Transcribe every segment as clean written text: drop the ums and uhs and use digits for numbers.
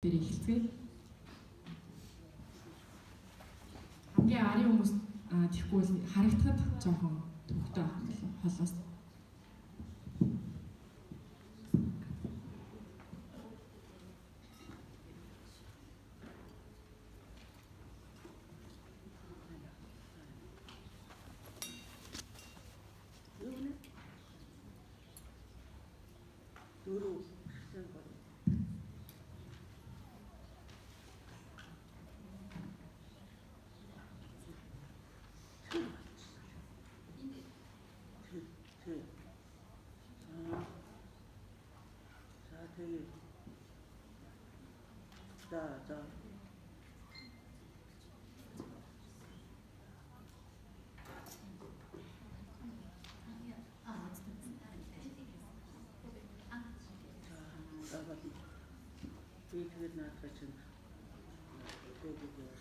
дээр эхэлцгээл хамгийн ари хүмүүс тэгэхгүй харагдахад жоохон төвхтэй байх юм болов холоос.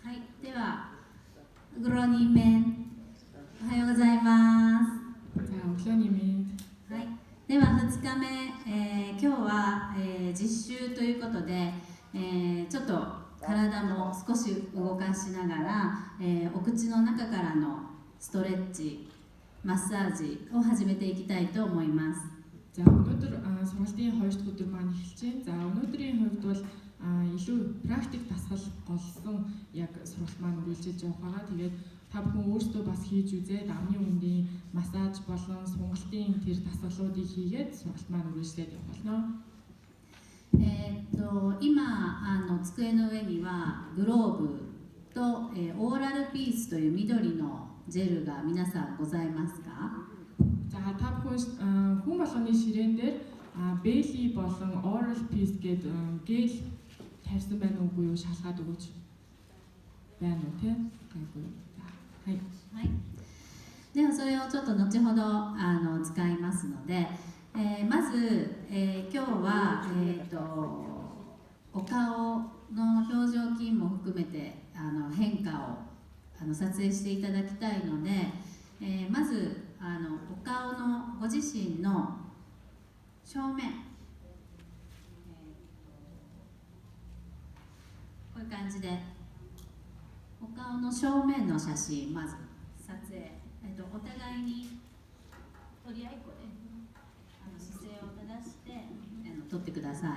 はい、では、グロニーメン、おはようございます。はい、では2日目、今日は、実習ということで、ちょっと体も少し動かしながら、お口の中からのストレッチ、マッサージを始めていきたいと思います。За өнөөдөр сургалтын 2 дахь өдөр маань эхэлж байна. За өнөөдрийн хувьд бол илүү практик дасгал голсон яг сургалт маань үргэлжлэж явах байгаа. Тэгээд та бүхэн өөрсдөө бас хийж үзээд амны үндийн массаж болон сунгалтын тэр дасгалуудыг хийгээд сургалт маань үргэлжлээд явах болно. 今机の上にはグローブと、オーラルピースという緑のジェルが皆さんございますか? За та бүхэн хүн болгоны ширээн дээр Bailey болон Oral Peace гэдэг гэл тавьсан байна уугүй юу шалгаад өгөөч. Байна уу те? Гайгүй. За. はい。ではそれをちょっと後ほど使いますので、まず、今日はお顔の表情筋も含めて変化を撮影していただきたいので、まずお顔のご自身の正面、こういう感じでお顔の正面の写真まず撮影、お互いに取り合いっこで姿勢を正して撮ってください。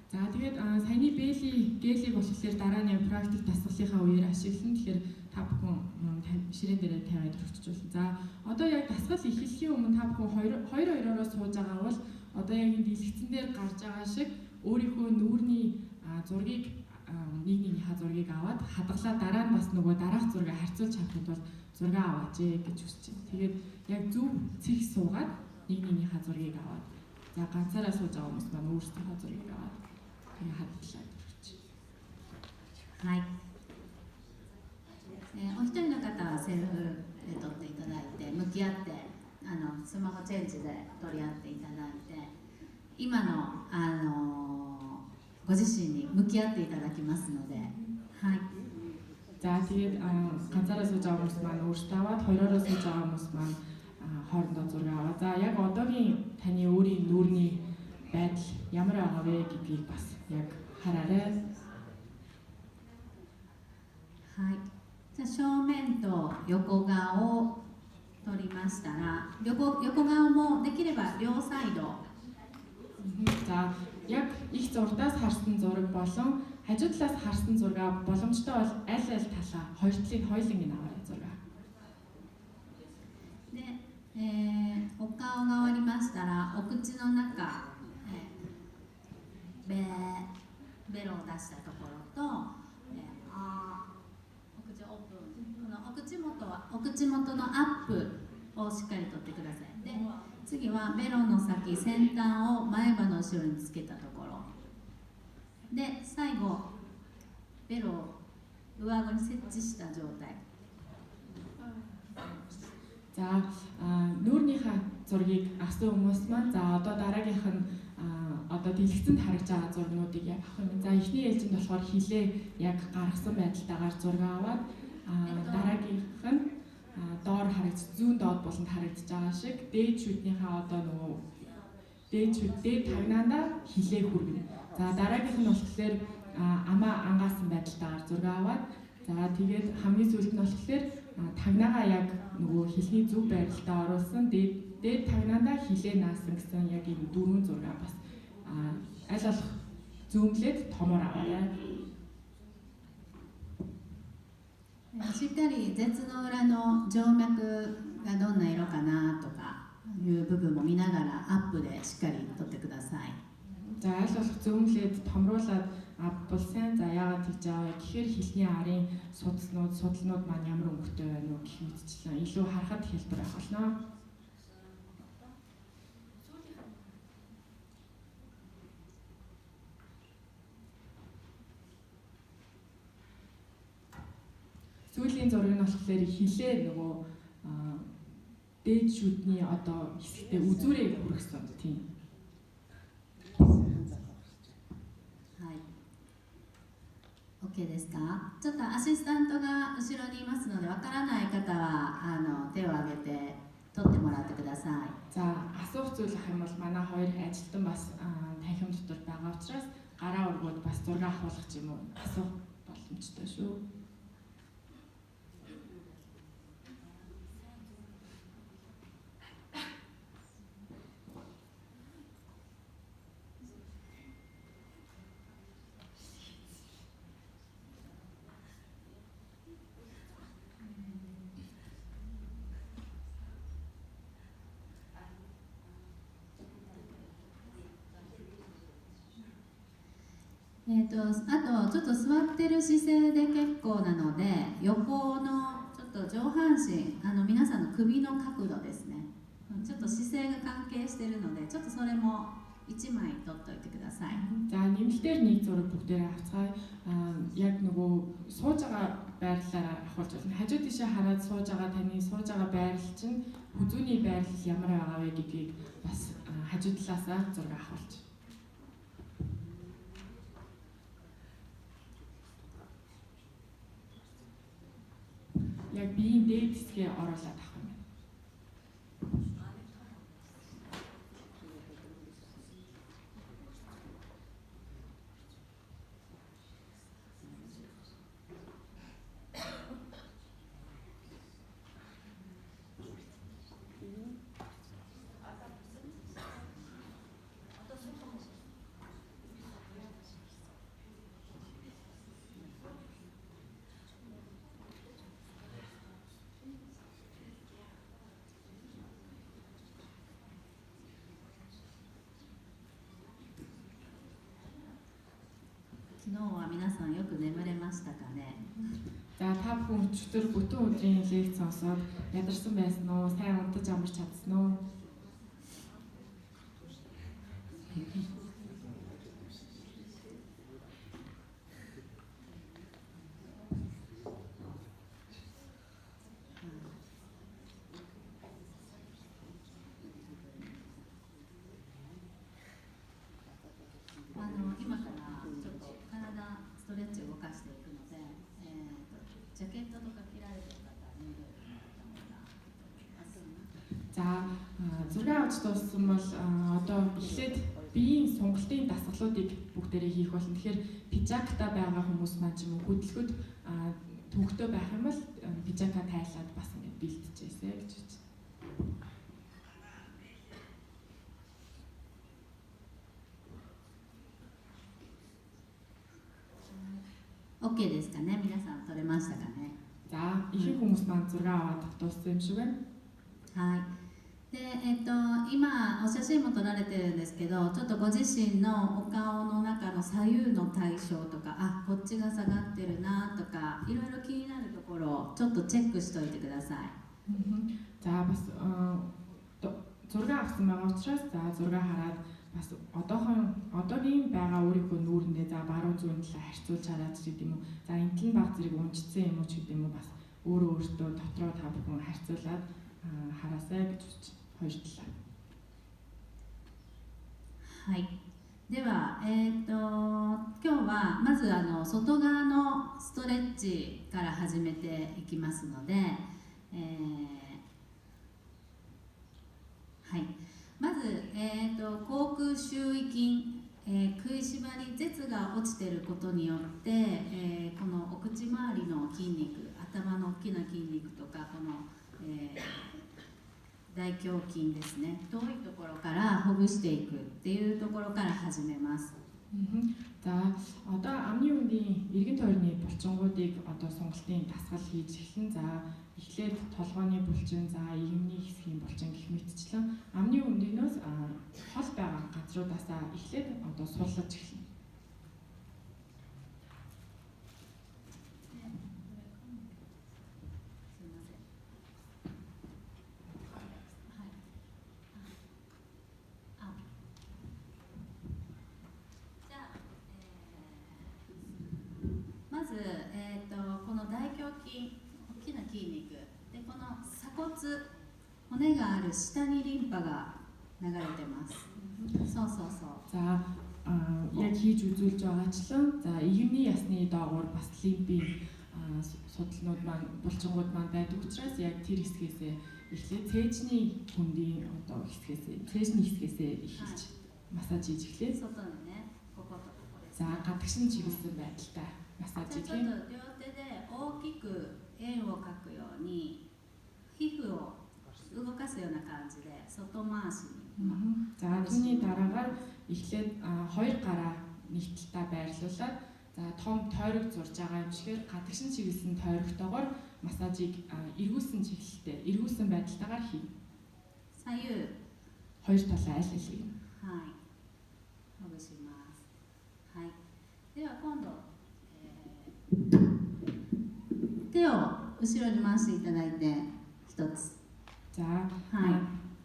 За тэгээд саяны Bailey болохоор дараа нь практик дасгалынхаа үеэр ашигласан. Тэгэхээр та бүхэн ширээн дээрээ тавиад өргөжүүлсэн. За одоо яг дасгал эхлэхийн өмнө та бүхэн хоёроо сууж байгаа бол одоо яг энэ дэлгэцэн дээр гарч байгаа шиг өөрийнхөө нүүрний зургийг нэгнийхээ зургийг аваад хадгалаад дараа нь бас нөгөө дараах зургийг харьцуулж харахад бол зураг аваач гэж хүсэж байна. Тэгээд яг зөв цэг суугаад нэгнийхээ зургийг аваад за ганцаараа сууж байгаа хүмүүс маань өөрсдийнхөө зургийг аваадはい。お一人の方はセルフで撮っていただいて、向き合ってスマホチェンジで撮り合っていただいて、今のご自身に向き合っていただきますので、はい。 За тэгээд ганцаараа сууж байгаа хүмүүс маань өөрсдөө аваад хоёроо сууж байгаа хүмүүс маань хоорондоо зураг аваад за яг одоогийн таны өөрийн нүүрний байдал ямар байгаа вэ гэдгийг бас яг хараарай. はい。じゃあ正面と横顔を撮りましたら、横顔もできれば両サイド。 За яг их зургаас харсан зураг болон хажуу талаас харсан зураг боломжтой бол аль талаа хоёр талыг хоёуланг аваарай зураг. で、お顔が終わりましたらお口の中、ベロを出したところと、お口オープン、このお口元のアップをしっかりとってください。で、次はベロの先、先端を前歯の後ろにつけたところで、最後ベロを上顎に設置した状態。 За нүүрнийхээ зургийг авсан хүмүүс маань за одоо дараагийнх нь одоо дэлгэцэнд харагдж байгаа зургнуудыг яг авах юм. За эхний ээлжинд болохоор хилээ яг гаргасан байдалтайгаар зураг аваад дараагийнх нь доор зүүн доод болонд харагдж байгаа шиг дээд шүднийхээ одоо нөгөө дээд тагнаанда хилээ хүргэнэ. За дараагийнх нь болохоор амаа ангаасан байдалтайгаар зураг аваад за тэгээд хамгийн сүүлд нь болохоор тагнаагаа яг нөгөө хэлний зөв байралтаа оруулсан дээд тагнаандаа хилээ наасан гэсэн яг ийм дөрвөн зураг бас аль болох зүүмлээд томоор аваарай. しっかり舌の裏の静脈がどんな色かなとかいう部分も見ながらアップでしっかり撮ってください。 За аль болох зүүмлээд томруулаад бол сайн за яагаад тэгж аваа гэхээр хэлний арын судалнууд маань ямар өнгөтэй байна уу гэх мэтчлэн илүү харахад хэлбэр авах болно. Сүүлийн зураг нь болохоор хилээ нөгөө дээд шүдний одоо хэсэгтээ үзүүрээ хүргэсэн тийм. はい。OK ですか？ちょっとアシスタントが後ろにいますので、わからない方は手を挙げて取ってもらってください。 За асуух зүйл ах юм бол манай хоёр ажилтан бас танхим дотор байгаа учраас гараа өргөөд бас зураг авах юм уу асуух боломжтой шүү. あとちょっと座ってる姿勢で結構なので、横のちょっと上半身皆さんの首の角度ですね、ちょっと姿勢が関係しているので、ちょっとそれも1枚取っておいてください。 За нэмэлтээр нэг зураг бүгдээрээ авцгаая. Яг нөгөө сууж байгаа байрлалаараа авахулж болно. Хажуу тийшээ хараад сууж байгаа таны сууж байгаа байрлал чинь хүзүүний байрлал ямар байгаа вэ гэдгийг бас хажуу талаасаа зураг авахулж. Яг биеийн дээд хэсгээ оруулаад авах юм.昨日は皆さんよく眠れましたかね。 За та бүхэн өчигдөр бүтэн өдрийн лекц сонсоод ядарсан байсан уу? Сайн унтаж амарч чадсан уу? За зураг авч дууссан бол одоо эхлээд биеийн сунгалтын дасгалуудыг бүгдээрээ хийх болно. Тэгэхээр пижакта байгаа хүмүүс маань ч юм уу хөдөлгөд төвхтөө байх юм бол пижака тайлаад бас ингэ бэлтжээсэй гэж байна. OK ですかね。皆さん撮れましたかね。 За ихэнх хүмүүс маань зураг аваад дууссан юм шиг байна. はい。で、今お写真も撮られてるんですけど、ちょっとご自身のお顔の中の左右の対象とか、あ、こっちが下がってるなとか、いろいろ気になるところをちょっとチェックしておいてください。 За бас зураг авсан байгаа учраас за зураг хараад бас одоогийн байгаа өөрийнхөө нүүрэндээ за баруун зүүн талаа харьцуулж хараад ч гэдэг юм уу. За энэ тал баг зэрэг унжсан юм уу ч гэдэг юм уу бас өөртөө дотроо та бүхэн харьцуулаад хараасай гэж үзэж хоёр талаа. はい。では、今日はまず外側のストレッチから始めていきますので、はい。まず、口腔周囲筋、食いしばに舌が落ちていることによって、このお口周りの筋肉、頭の大きな筋肉とかこの、大胸筋ですね、遠いところからほぐしていくっていうところから始めます。За одоо амны үндийн эргэн тойрны булчингуудыг одоо сонголтын дасгал хийж эхлэн. За эхлээд толгойн булчин, за игэмний хэсгийн булчин гэх мэтчлэн амны үндийнөөс хол байгаа газруудаасаа эхлээд одоо суллаж эхэлнэ. 시타니 림파가 나가게ます. За яг хийж үзүүлж байгаачлан за игэмний ясны доогуур бас лимпийн судалнууд маань булчингууд маань байдаг учраас яг тэр хэсгээс эхлээд цээжний хүндийн одоо хэсгээс эхэлж массаж хийж эхлэв. За гадагшин чиглэсэн байдалтай массаж хийж эхлэв. 両手で大きく円を描くように皮膚を動かすような感じで外回しに。За түүний дараагаар эхлээд хоёр гараа нэг талдаа байрлуулад за том тойрог зурж байгаа юм шигээр гадагшин чиглэсэн тойрогтойгоор массажийг эргүүлсэн чиглэлтэй, эргүүлсэн байдалтайгаар хийнэ. 左右。хоёр талаа аль алийг. はい。ほぐします。はい。では今度、手を後ろに回していただいて一つ。 За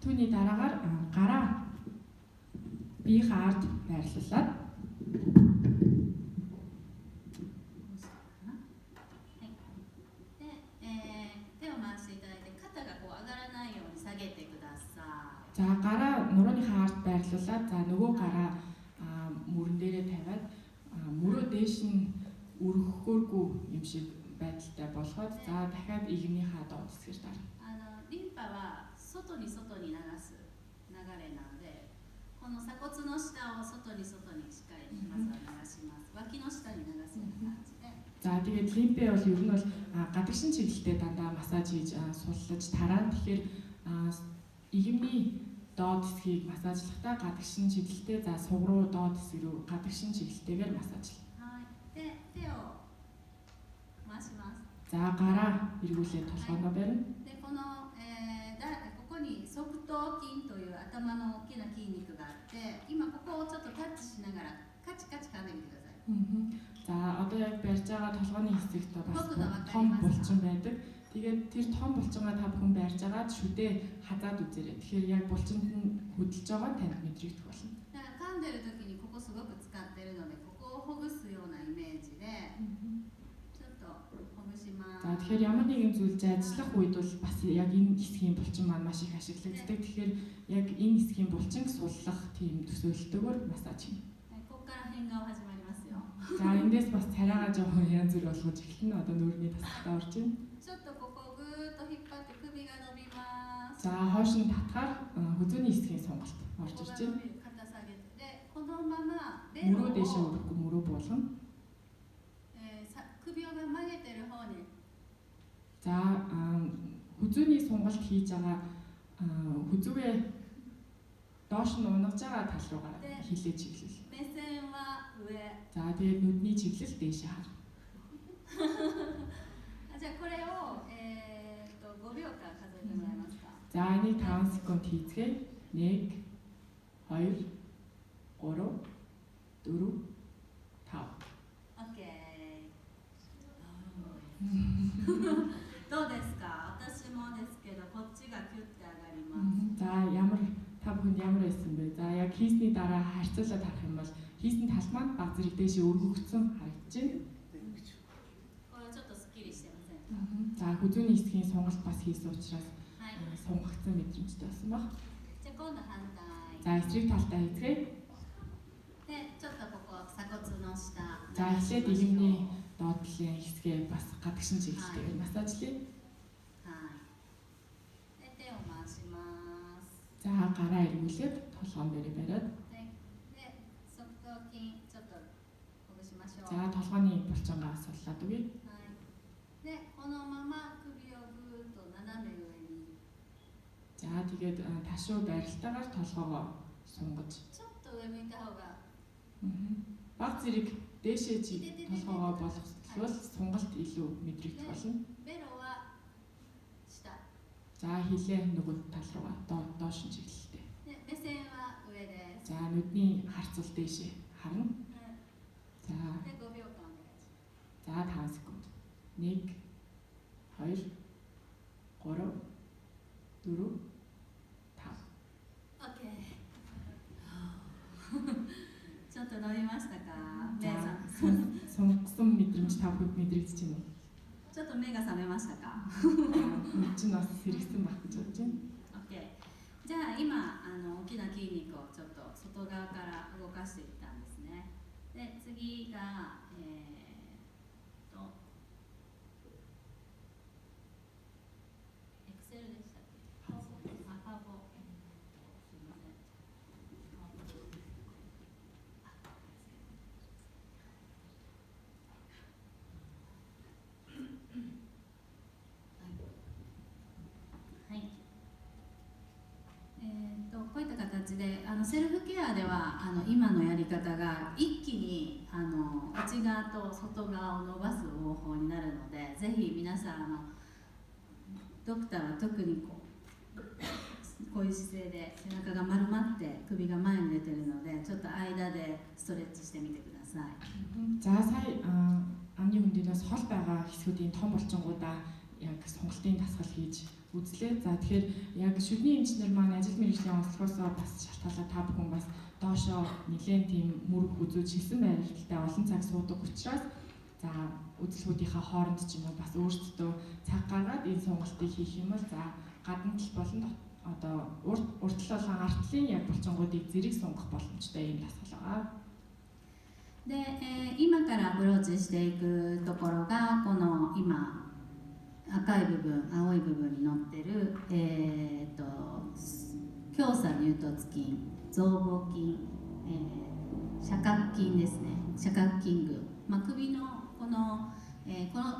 түүний дараагаар гараа биеийн ард байрлуулад За гараа нурууныхаа ард байрлуулад за нөгөө гараа мөрөн дээрээ тавиад мөрөө дээш нь өргөхөөргүй юм шиг байдалтай болгоод за дахиад игэмнийхаа доод хэсгээр дараа. リンパは外に流す流れなので、この鎖骨の下を外にしっかりまずは流します。脇の下に流すような感じで。За тэгээд лимпээ бол ер нь бол гадагшин чиглэлтэй дандаа массаж хийж суллаж тараад тэгэхээр игэмний доод хэсгийг массажлахдаа гадагшин чиглэлтэй за суг руу доод хэсэг рүү гадагшин чиглэлтэйгээр массажлаа. はい。で手を回します。 За гараа эргүүлээд толгойноо барина. でこのここに側頭筋という頭の大きな筋肉があって、今ここをちょっとタッチしながらカチカチ噛んでみてください。За одоо яг барьж байгаа толгойн хэсэгт бас том булчин байдаг. Тэгээд тэр том булчингаа та бүхэн барьж байгаа шүдээ хазаад үзээрэй. Тэгэхээр яг булчинд нь хөдөлж байгаа танд мэдрэгдэх болно. だから噛んでる時にここすごく使ってるので、ここをほぐすようなイメージでちょっとほぐします。 За тэгэхээр ямар нэгэн зүйлж ажиллах үед бол бас яг энэ хэсгийн булчин маань маш их ашиглагддаг. Тэгэхээр яг энэ хэсгийн булчинг суллах тийм төсөөлөлтөөр массаж хийнэ. ここから変顔始まりますよ。 За эндээс бас царайгаа жоохон янз бүр болгож эхэлнэ. Одоо нүүрний тасгалтаа орж байна. ちょっとここぐーっと引っ張って首が伸びます。 За хойш нь татгаар хүзүүний хэсгийн сонголт орж ирж байна. 肩下げて、このまま мөрөө дэшээ өргөхгүй мөрөө буулгана. 首を曲げてる方に За хүзүүний сонголт хийж байгаа хүзүүгээ доош нь унгаж байгаа тал руугаа хилээж чиглэл. 目線は上。 За тэгээд нүдний чиглэл дээшээ хар. じゃあこれを5秒間数えてもらえますか。 За энийг 5 секунд хийцгээе. 1 2 3 4 5. オッケー。どうですか。私もですけど、こっちがキュッて上がります。 За ямар та бүхэнд ямар байсан бэ? За яг хийсний дараа харьцуулаад харах юм бол хийсний тал маань баг зэрэг дээшээ өргөгдсөн харагдаж байна. これちょっとスッキリしてませんか。 За хүзүүний хэсгийн сонголт бас хийсэн учраас сунгагдсан мэдрэмжтэй байсан баг. じゃあ今度反対。 За эсрэг талдаа хийцгээе. でちょっとここ鎖骨の下。 За эхлээд игэмний доод талын хэсгээ бас гадагшин чиглэлтэйгээр массажлая. はい。で手を回します。 За гараа эргүүлээд толгоон дээрээ бариад. で側頭 За толгойн булчингаа суллаад үгүй. で、このまま首をぐーっと斜め上に。 За тэгээд ташуу байралтайгаар толгоогоо сунгаж. ちょっと上向いた方が。Баг зэрэг дээшээ толгоогоо болгохлол сунгалт илүү мэдрэгдэх болно. ベロは下。 За хилээ нөгөө тал руугаа доош нь чиглэлтэй. で、目線は上です。 За нүдний харцал дээшээ харна. За. で、5秒間お願いします。 За 5 секунд. 1 2 3 4 5. OK ちょっと伸びましたか？ За сунгасан мэдрэмж та бүхэнд мэдрэгдэж байна уу? ちょっと目が覚めましたか？ Нүд чинь бас сэрэгсэн байх гэж бодож байна. OK じゃあ今大きな筋肉をちょっと外側から動かしていったんですね。で、次がExcel でしたっけ？パワポ。すみません。はい。こういった形でセルフケアでは今のやり方が一気に内側と外側を伸ばす方法になるので、ぜひ皆さんドクターは特にこういう姿勢で背中が丸まって首が前に出てるので、ちょっと間でストレッチしてみてください。 За сая амны хүндээс хол байгаа хэсгүүдийн том булчингуудаа яг сонголтын дасгал хийж үзлээ. За тэгэхээр яг шүдний инженер маань ажил мэргэжлийн онцлогоосоо бас шалтгаалаад та бүхэн бас доошоо нэлээд тийм мөрөх үзүүж хэлсэн байралтай олон цаг суудаг учраас за үзэлгүүдийнхаа хооронд ч юм уу бас өөрсдөө цаг гаргаад энэ сонголтыг хийх юм бол за гадна тал болон одоо урт тал болон арт талын яг булчингуудыг зэрэг сунгах боломжтой юм дасгал байгаа. で、今からアプローチしていくところがこの今赤い部分、青い部分に載ってる胸鎖乳突筋、増膀筋、斜角筋ですね。斜角筋群、首の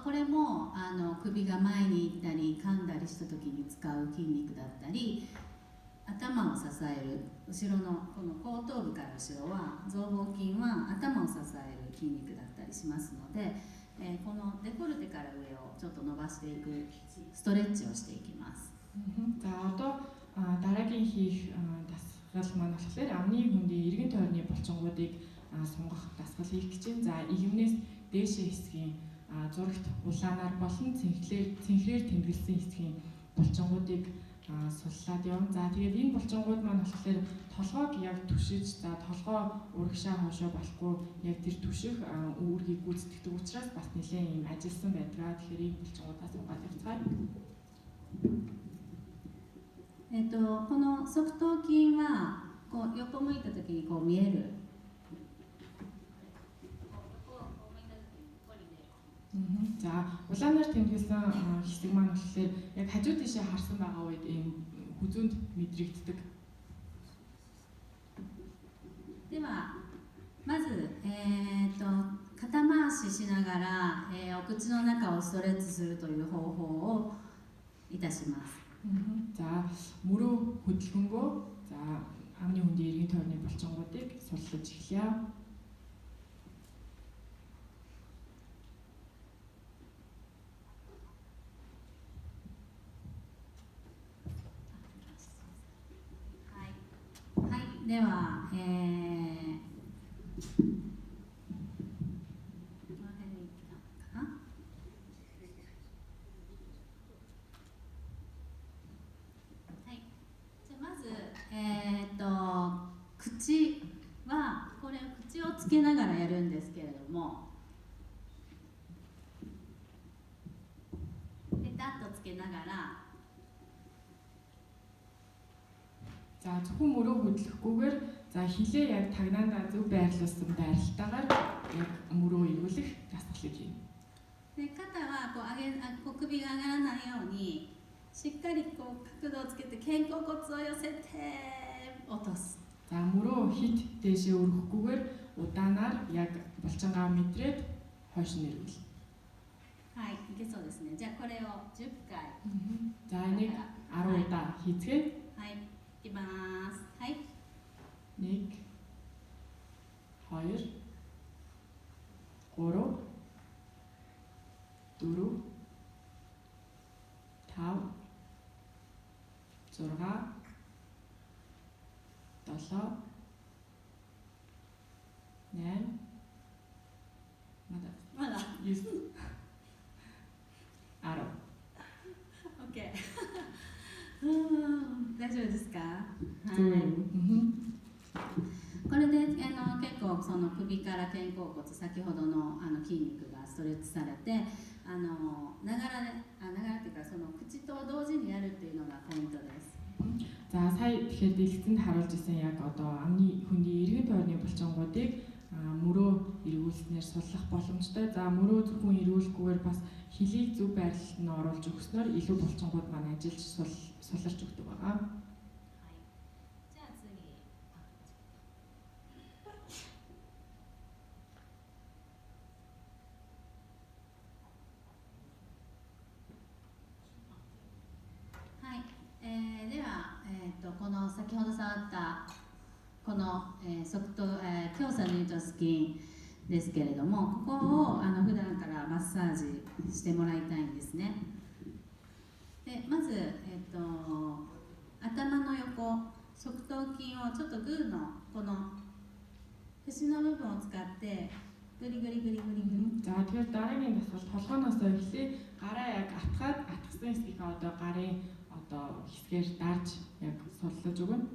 これも首が前に行ったり噛んだりした時に使う筋肉だったり、頭を支える後ろのこの後頭部から後ろは増膀筋は頭を支える筋肉だったりしますので、このデコルテから上をちょっと伸ばしていくストレッチをしていきます。 За одоо дараагийн хийх дасгал маань болохоор амны хөндийн эргэн тойрны булчингуудыг сунгах дасгал хийх гэж байна. За игэмнээс дээшээ хэсгийн зурагт улаанаар болон цэнхрээр тэмдэглэсэн хэсгийн булчингуудыг суллаад явна. За тэгээд энэ булчингууд маань болохоор толгойг яг түшиж, за толгой урагшаа хоошоо болохгүй яг тэр түших үүргийг гүйцэтгэдэг учраас бас нэлээд юм ажилсан байдаг. Тэгэхээр энэ булчингуудаас угаад явцгаая. この側頭筋はこう横向いた時にこう見える。 За улаанаар тэмдэглэсэн хэсэг маань болохоор яг хажуу тийшээ харсан байгаа үед ийм хүзүүнд мэдрэгддэг. ではまず肩回ししながら、お口の中をストレッチするという方法をいたします。 За мөрөө хөдөлгөнгөө за амны хөндийн эргэн тойрны булчингуудыг суллаж эхлэе.はい、では、口はこれ口をつけながらやるんですけれども、ペタッとつけながら За зөвхөн мөрөө хөдлөхгүйгээр за хилээ яг тагнаандаа зөв байрлуулсан байралтайгаар яг мөрөө эргүүлэх дасгалыг хийнэ. で肩はこう首が上がらないようにしっかりこう角度をつけて肩甲骨を寄せて落とす。 За мөрөө хит дээшээ өргөхгүйгээр удаанаар яг булчингаа мэдрээд хойш нь эргүүл. はい、いけそうですね。じゃあこれを10回。За энийг 10 удаа хийцгээе. はい、いきます。はい。 1 2 3 4 5 6 7 8 まだ。 9 10. OK 大丈夫ですか？はい。これで結構その首から肩甲骨、先ほどの筋肉がストレッチされて、ながらっていうかその口と同時にやるっていうのがポイントです。 За сая тэгэхээр дэлгэцэнд харуулж исэн яг одоо амны хүний эргэн тойрны булчингуудыг мөрөө эргүүлснээр суллах боломжтой. За мөрөө зөвхөн эргүүлэхгүйгээр бас хилийг зөв байрлалд нь оруулж өгснөөр илүү булчингууд маань ажиллаж сулларч өгдөг байгаа. じゃあ次。はい。では、この先ほど触ったこの、強鎖乳頭筋ですけれども、ここを普段からマッサージしてもらいたいんですね。でまず、頭の横、側頭筋をちょっとグーのこの節の部分を使ってグリグリグリグリグリ。 За тэгэхээр дараагийн дасгал толгооноос эхлэе. Гараа яг атгаад атгсан хэсгийг одоо гарын одоо хэсгээр дарж яг суллаж өгнө.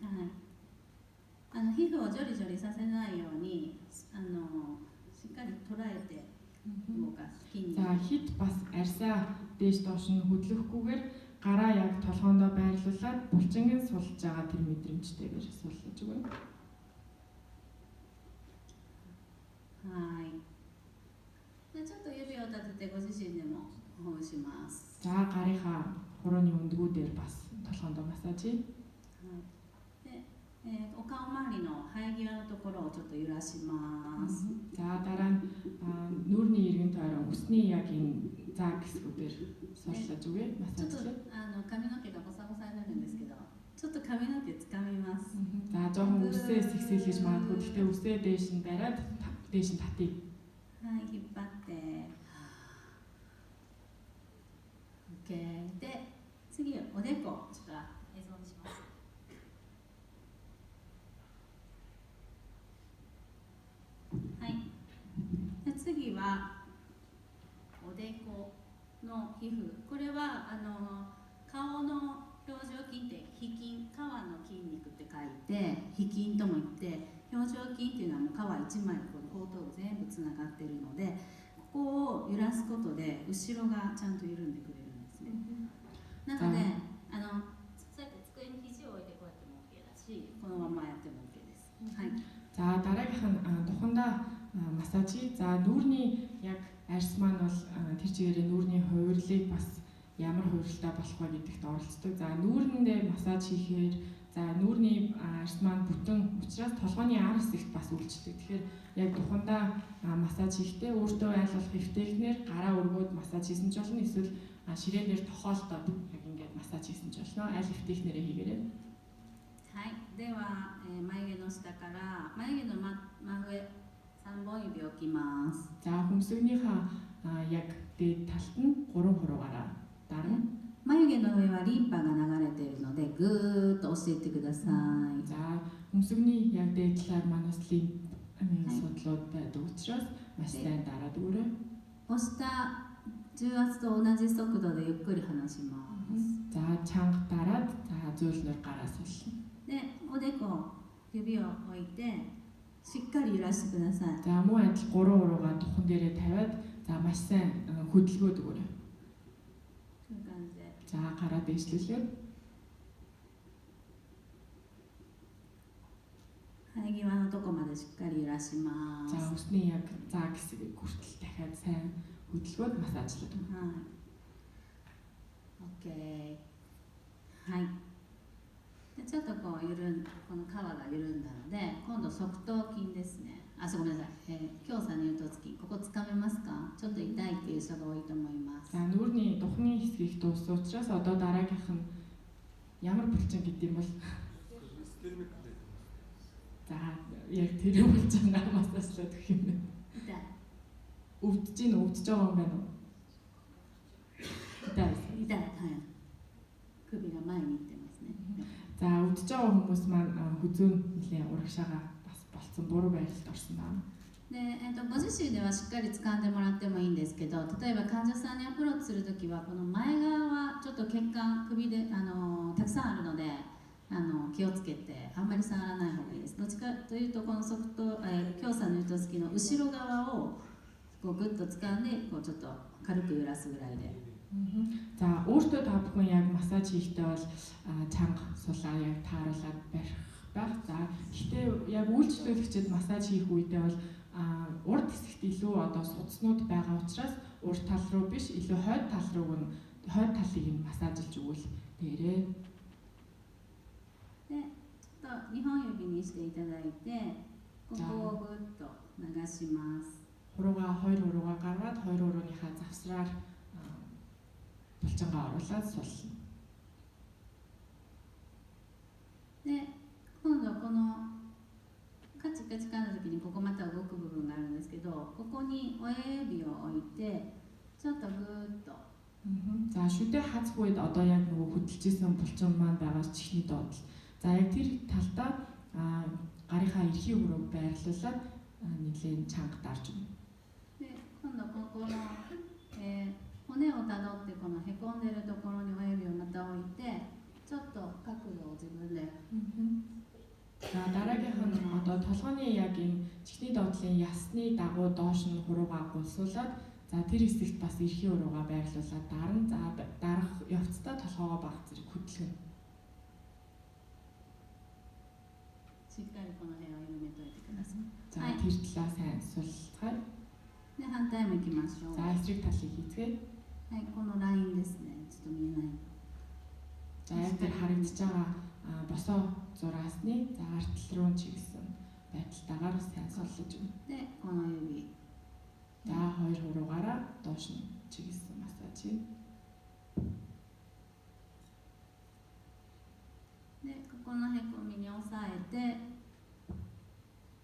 はい。皮膚をジョリジョリさせないようにしっかり捉えて動かす筋肉。 За хит бас арьсаа дээш доош нь хөдлөхгүйгээр гараа яг толгоондоо байрлуулад булчингийн сулж байгаа тэр мэдрэмжтэйгээр суллаж өгнө. はい。でちょっと指を立ててご自身でもほぐします。 За гарынхаа хурууны өндгүүдээр бас толгоондоо массаж. お顔周りの生え際のところをちょっと揺らします。 За дараа нь нүүрний эргэн тойрон усны яг энэ заа хэсгүүдээр суллаж өгье. ちょっと Массажлаа. 髪の毛がボサボサになるんですけど、ちょっと髪の毛掴みます。 За жоохон үсээ сэгсэлгэж магадгүй. Гэхдээ үсээ дээш нь бариад дээш нь татъя. はい、引っ張って。OK。で、次はおでこ。ちょっと映像にします。はい。で次はおでこの皮膚。これは顔の表情筋って皮筋、皮の筋肉って書いて皮筋とも言って、表情筋っていうのはもう皮一枚この後頭部全部つながっているので、ここを揺らすことで後ろがちゃんと緩んでくれるんですね。なので、そうやって机に肘を置いてこうやっても OK だし、このままやっても OK です。はい。 За дараагийнх нь тухандаа массажи. За нүүрний яг арьс маань бол тэр чигээрээ нүүрний хувирлыг бас ямар хувиралтай болох вэ гэдэгт оролцдог. За нүүрэндээ массаж хийхээр за нүүрний арьс маань бүтэн учраас толгойн ар хэсэгт бас үйлчдэг. Тэгэхээр яг тухандаа массаж хийхдээ өөртөө айлуулах эвтэйхнэр гараа өргөөд массаж хийсэн ч болно. Эсвэл ширээнээр тохиолдоод яг ингээд массаж хийсэн ч болно. Аль эвтэйхнэрээ хийгээрэй. はい、では、眉毛の下から眉毛の真上3本指を置きます。 За хөмсгөнийхаа яг дээд талд нь 3 хуруугаараа дарна. 眉毛の上はリンパが流れているのでぐーっと押していってください。 За хөмсгөний яг дээд талаар манаас лимф судлууд байдаг учраас маш сайн дараад өгөөрэй. 押した重圧と同じ速度でゆっくり離します。 За чанга дараад за зөөлнөр гараа суулна. で、おでこ指を置いてしっかり揺らしてください。 За муу адил 3 уруугаа тухан дээрээ тавиад за маш сайн хөдөлгөөд өгөөрэй. こういう感じで。 За гараа дэвшлүүлээ. 生え際のとこまでしっかり揺らします。 За усны яг заа хэсгийг хүртэл дахиад сайн хөдөлгөөд массажлаад өгнө. はい。OK。はい。でちょっとこの皮が緩んだので、今度側頭筋ですね。ごめんなさい、きょうさんに言うとつき、ここつかめますか？ちょっと痛いっていう人が多いと思います。 За нүүрний духны хэсгийг дууссан учраас одоо дараагийнх нь ямар булчин гэдэг юм бол за яг тэр булчингаа массажлаад гэх юм бэ? 痛い。 өвдөж байгаа юм байна уу? 痛い。 痛い。はい。首が前に行ってますね。 За өвдөж байгаа хүмүүс маань хүзүүн нэлээ урагшаага бас болцсон буруу байдлаар орсон байна. でご自身ではしっかり掴んでもらってもいいんですけど、例えば患者さんにアプローチするときはこの前側はちょっと血管首でたくさんあるので気をつけてあんまり触らない方がいいです。どっちかというとこの側頭強鎖乳突起の後ろ側をこうグッと掴んでこうちょっと軽く揺らすぐらいで。 За өөртөө та бүхэн яг массаж хийхдээ бол чанга сулаа яг тааруулаад барих байх. За гэхдээ яг үйлчлүүлэгчид массаж хийх үедээ бол урд хэсэгт илүү одоо судснууд байгаа учраас урд тал руу биш илүү хойд тал руу хойд талыг нь массажлж өгвөл дээрээ. でちょっと2本指にしていただいてここをグッと流します。 Хуруугаа хоёр хуруугаа гаргаад хоёр хурууныхаа завсраар булчингаа оруулаад сулна. で今度このカチカチカの時にここまた動く部分があるんですけど、ここに親指を置いてちょっとぐーっと。 За шүдэ хац буйд одоо яг нөгөө хөдөлжсэн булчин маань байгаа чихний доод. За яг тэр талдаа гарынхаа эрхийн хурууг байрлуулад нэлийн чанга дарж өгнө. で今度ここの、骨をたどってこのへこんでるところに親指をまた置いてちょっと角度を自分で。 За дараагийнх нь одоо толгойн яг энэ чихний доотлын ясны дагуу доош нь хуруугаа гулсуулад за тэр хэсэгт бас эрхийн хуруугаа байрлуулад дарна. За дарах явцдаа толгоогоо баг зэрэг хөдлөнө. しっかりこの辺を緩めといてください。 За тэр талаа сайн сулцгаая. で反対も行きましょう。 За эсрэг талыг хийцгээе. はい、このラインですね。ちょっと見えない。 За яг тэр харагдаж байгаа босоо зураасны за артл руу чигсэн байдалтайгаар сайн суллаж өгнө. でこの指。 За хоёр хуруугаараа доош нь чигсэн массаж. でここのへこみに押さえて。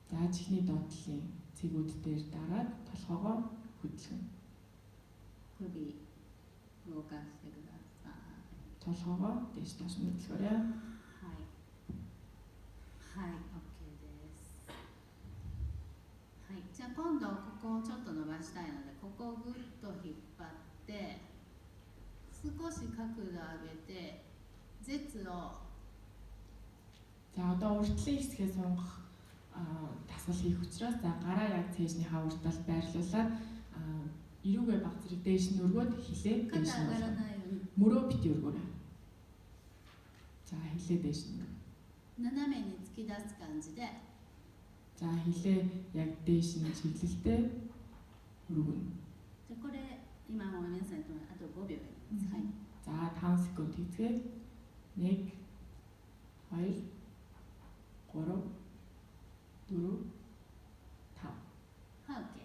За чихний доотлын цэгүүд дээр дараад толгоогоо хөдлөнө. 首動かしてください。 толгоогоо дээш доош нь хөдлөхөөрэй. はい。はい、OK です。はい、じゃあ今度ここをちょっと伸ばしたいので、ここをぐっと引っ張って少し角度上げて舌を За одоо уртлын хэсгээ сунгах тасгал хийх учраас за гараа яг цээжнийхаа урталд байрлуулаад эрүүгээ баг зэрэг дээш нь өргөөд хилээ дээш нь мөрөө бити өргөөрэй. За хилээ дээш нь 斜めに突き出す感じで за хилээ яг дээш нь чиглэлтэй өргөнө. じゃこれ今も皆さんとあと5秒やります。はい。 За 5 секунд хийцгээе. 1 2 3 4 5 はい、OK。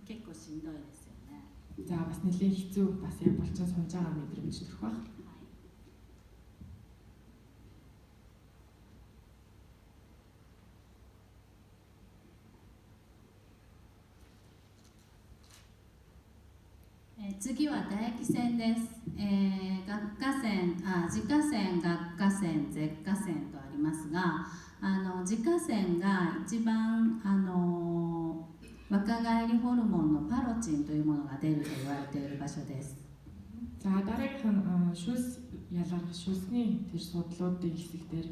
結構しんどいですよね。 За бас нэлийн хэцүү бас яг булчин сунж байгаа мэдрэмж төрөх баг. 次は唾液腺です。顎下腺、耳下腺、顎下腺、舌下腺とありますが、耳下腺が一番若返りホルモンのパロチンというものが出ると言われている場所です。 За дараагийнх нь шүүс ялгарх шүүсний тэр судлуудын хэсэг дээр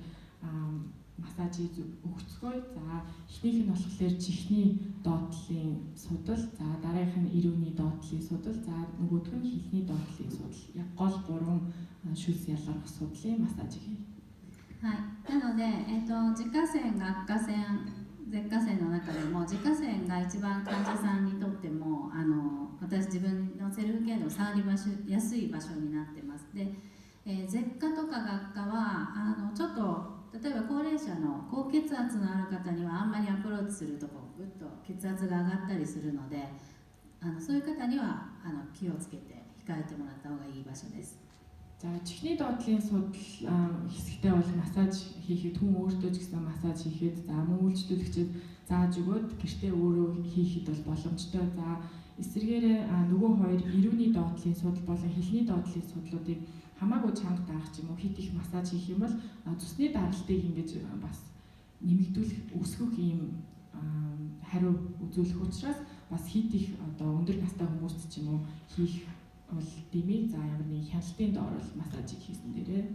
массаж өгцгөө. За эхнийх нь болохоор чихний доотлын судал, за дараагийнх нь ирүүний доотлын судал, за нөгөөх нь хилний доотлын судал. Яг гол 3 шүүс ялгарх судлын массаж хий. はい。なので、耳下腺、顎下腺、舌下腺の中でも耳下腺が一番患者さんにとっても私自分のセルフケアでも触りやすい場所になってます。で、舌下とか顎下はちょっと例えば高齢者の高血圧のある方にはあんまりアプローチするとぐっと血圧が上がったりするので、そういう方には気をつけて控えてもらった方がいい場所です。 За чихний доотлын судал хэсэгтээ бол массаж хийхэд хүн өөртөө ч гэсэн массаж хийхэд за мөн үйлчлүүлэгчид зааж өгөөд гэртээ өөрөө хийхэд бол боломжтой. За эсвэргээрээ нөгөө хоёр ирүүний доотлын судал болон хэлний доотлын судлуудыг хамаагүй чанга даах ч юм уу хит их массаж хийх юм бол цусны даралтыг ингэж бас нэмэгдүүлэх өсгөх ийм хариу үзүүлэх учраас бас хит их одоо өндөр настай хүмүүст ч юм уу хийх бол димий за ямар нэг хяналтын доор бол массажийг хийсэн дээрээ.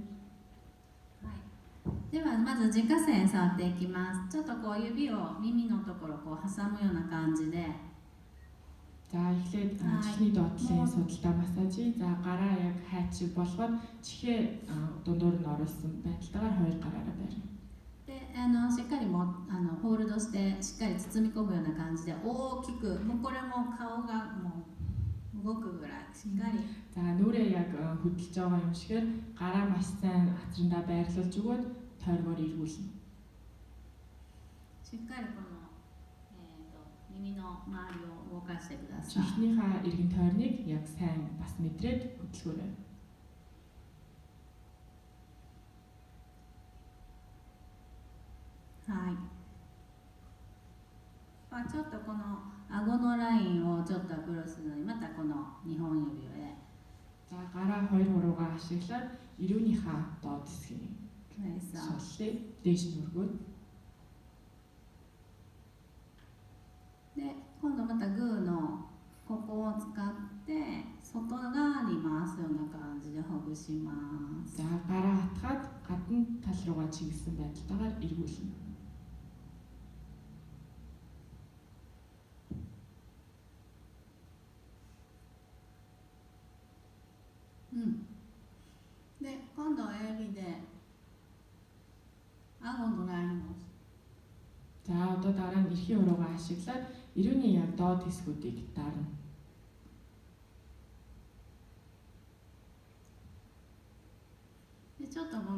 ではまず自家線触っていきます。ちょっとこう指を耳のところこう挟むような感じで。 За эхлээд чихний доотлын судалтай массажийг за гараа яг хайчиг болгоод чихээ дундуур нь оруулсан байдалтайгаар хоёр гараараа барина. でしっかりもホールドしてしっかり包み込むような感じで大きくもうこれも顔がもう動くぐらいしっかり。 За нүрээ яг хөдөлж байгаа юм шигээр гараа маш сайн хацрандаа байрлуулж өгөөд тойргоор эргүүлнэ. しっかりこの耳の周りを動かしてください。 Чихнийхаа эргэн тойрныг яг сайн бас мэдрээд хөдөлгөөрэй. はい。ちょっとこの顎のラインをちょっとアプローチするのにまたこの2本指をね。 За гараа хоёр хуруугаа ашиглаад ирүүнийхаа доод хэсгийг шаллыг дээш нь өргөөд で今度またグーのここを使って外側に回すような感じでほぐします。 За гараа хатгаад гадна тал руугаа чиглэсэн байдалтайгаар эргүүлнэ. で今度は指で顎のラインを За одоо дараа нь эрхийн уруугаа ашиглаад ирүүний яг доод хэсгүүдийг дарна. でちょっとこ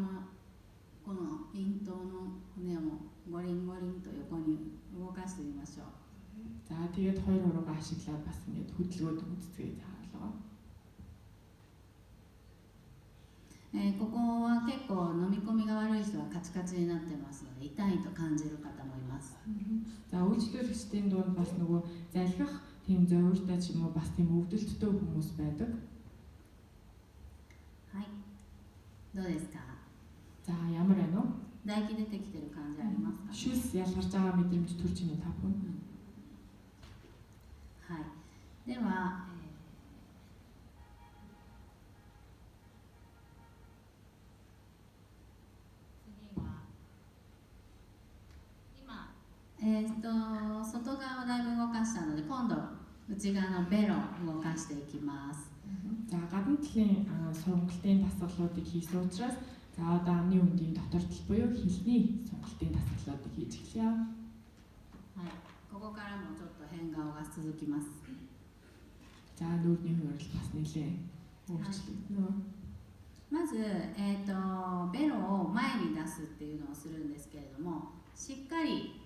の咽頭の骨をゴリンゴリンと横に動かしてみましょう。 За тэгээд хоёр уруугаа ашиглаад бас ингэж хөдөлгөөд үзцгээе заалгаа. ここは結構飲み込みが悪い人はカチカチになってますので痛いと感じる方もいます。 За үйлчлүүлэгчдийн дунд бас нөгөө залхих тийм зовиртой ч юм уу бас тийм өвдөлттэй хүмүүс байдаг. はい。どうですか? За ямар байна вэ? 唾液出てきてる感じありますか? Шүлс ялгарч байгаа мэдрэмж төрж ийн та бүхэн. はい。では、外側をだいぶ動かしたので今度内側のベロを動かしていきます。 За гадна талын сургалтын дасгалуудыг хийсэн учраас за одоо амны үндийн дотор тал буюу хэлний сургалтын дасгалуудыг хийж эхлэе. はい。ここからもちょっと変顔が続きます。 За нүүрний хөрөл бас нэлээ өөрчлөгдөнө. まずベロを前に出すっていうのをするんですけれども、しっかり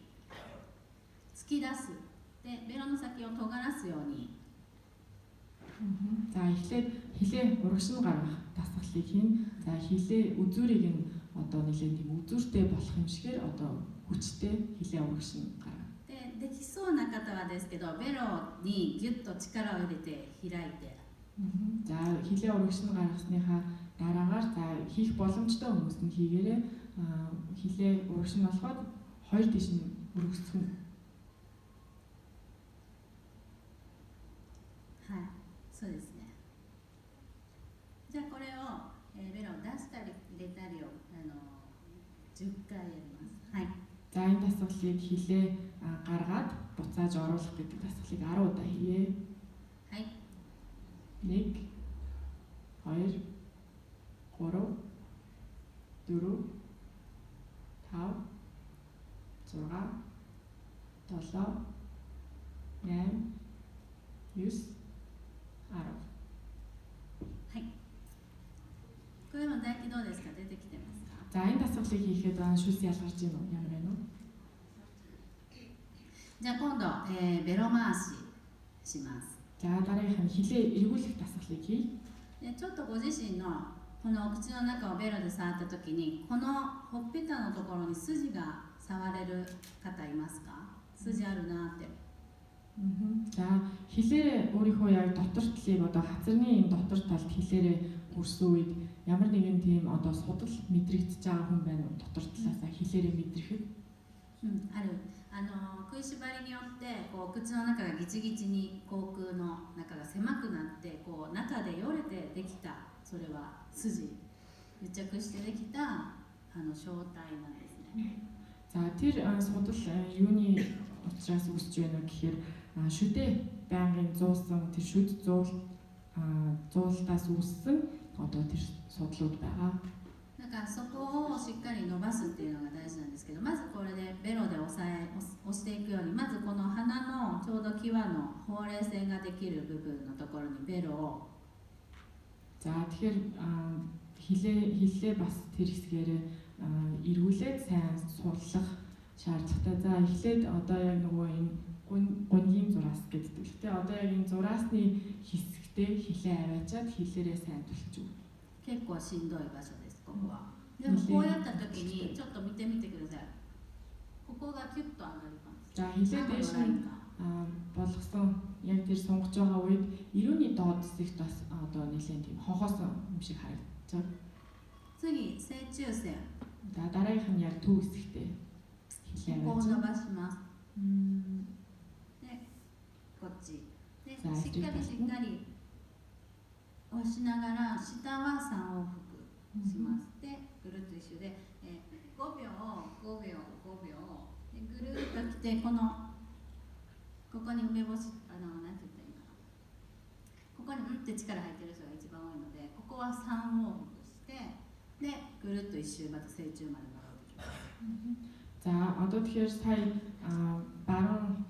突き出すでベロの先を尖らすように。 За эхлээд хилээ урагшин гаргах дасгалыг хийн. За хилээ үзүүрийг нь одоо нэлээд тийм үзүүртэй болох юм шигээр одоо хүчтэй хилээ урагшин гаргах. できそうな方はですけど、ベロにギュッと力を入れて開いて。 За хилээ урагшин гаргасныхаа дараагаар за хийх боломжтой хүмүүс нь хийгээрэй. Хилээ урагшин болоход хоёр тийш нь өргөсгөн. はい、そうですね。じゃあこれを、ベロを出したり入れたりを10回やります。はい。 За энэ дасгалыг хилээ гаргаад буцааж оруулах гэдэг дасгалыг 10 удаа хийе. はい。 1 2 3 4 5 6 7 8 9 10. はい。これも唾液どうですか？出てきてますか？ За энэ дасгал татгалыг хийхэд шүс ялгарч юм уу? Ямар байна уу? じゃあ今度、ベロ回しします。 За дараагийнх нь хилээ эргүүлэх дасгалыг хий. でちょっとご自身のこのお口の中をベロで触った時にこのほっぺたのところに筋が触れる方いますか？筋あるなって。 За хилээрээ өөрийнхөө яг дотор талыг одоо хазарны энэ дотор талд хилээрээ хүрсэн үед ямар нэгэн тийм одоо судал мэдрэгдэж байгаа хүн байна уу? Дотор талаасаа хилээрээ мэдрэхэд. ある。食いしばりによってこう口の中がギチギチに口腔の中が狭くなってこう中でよれてできたそれは筋癒着してできた小体なんですね。 За тэр судал юуны учраас үүсэж байна вэ гэхээр шүдээ байнгын зуусан тэр шүд зуултаас үүссэн одоо тэр судлууд байгаа. だからそこをしっかり伸ばすっていうのが大事なんですけど、まずこれでベロで押していくように、まずこの鼻のちょうど際のほうれい線ができる部分のところにベロを За тэгэхээр хилээ бас тэр хэсгээр эргүүлээд сайн сурлах шаардлагатай. За эхлээд одоо яг нөгөө энэ гунгийн зураас гэдэг. Тэ одоо яг энэ зураасны хэсэгтээ хилээ аваачаад хилээрээ сайн тулж өг. 結構しんどい場所です、ここは。でもこうやった時にちょっと見てみてください。ここがキュッと上がります。 За хилээ дээш нь болгосон яг тэр сунгаж байгаа үед эрүүний доод хэсэгт бас одоо нэлээд тийм хогоосон юм шиг харагдаж байна. 次、正中線。 За дараагийнх нь яг төв хэсэгтээ хилээここを аваачаад 伸ばします。で、こっち。で、しっかりしっかり押しながら下は3往復します。で、ぐるっと一周で、5秒、5秒、5秒でぐるっときてここに梅干しなんて言ったらいいかな。ここにって力入ってる人が一番多いので、ここは3往復してでぐるっと一周また正中まで戻ってきます。 За одоо тэгэхээр сая баруун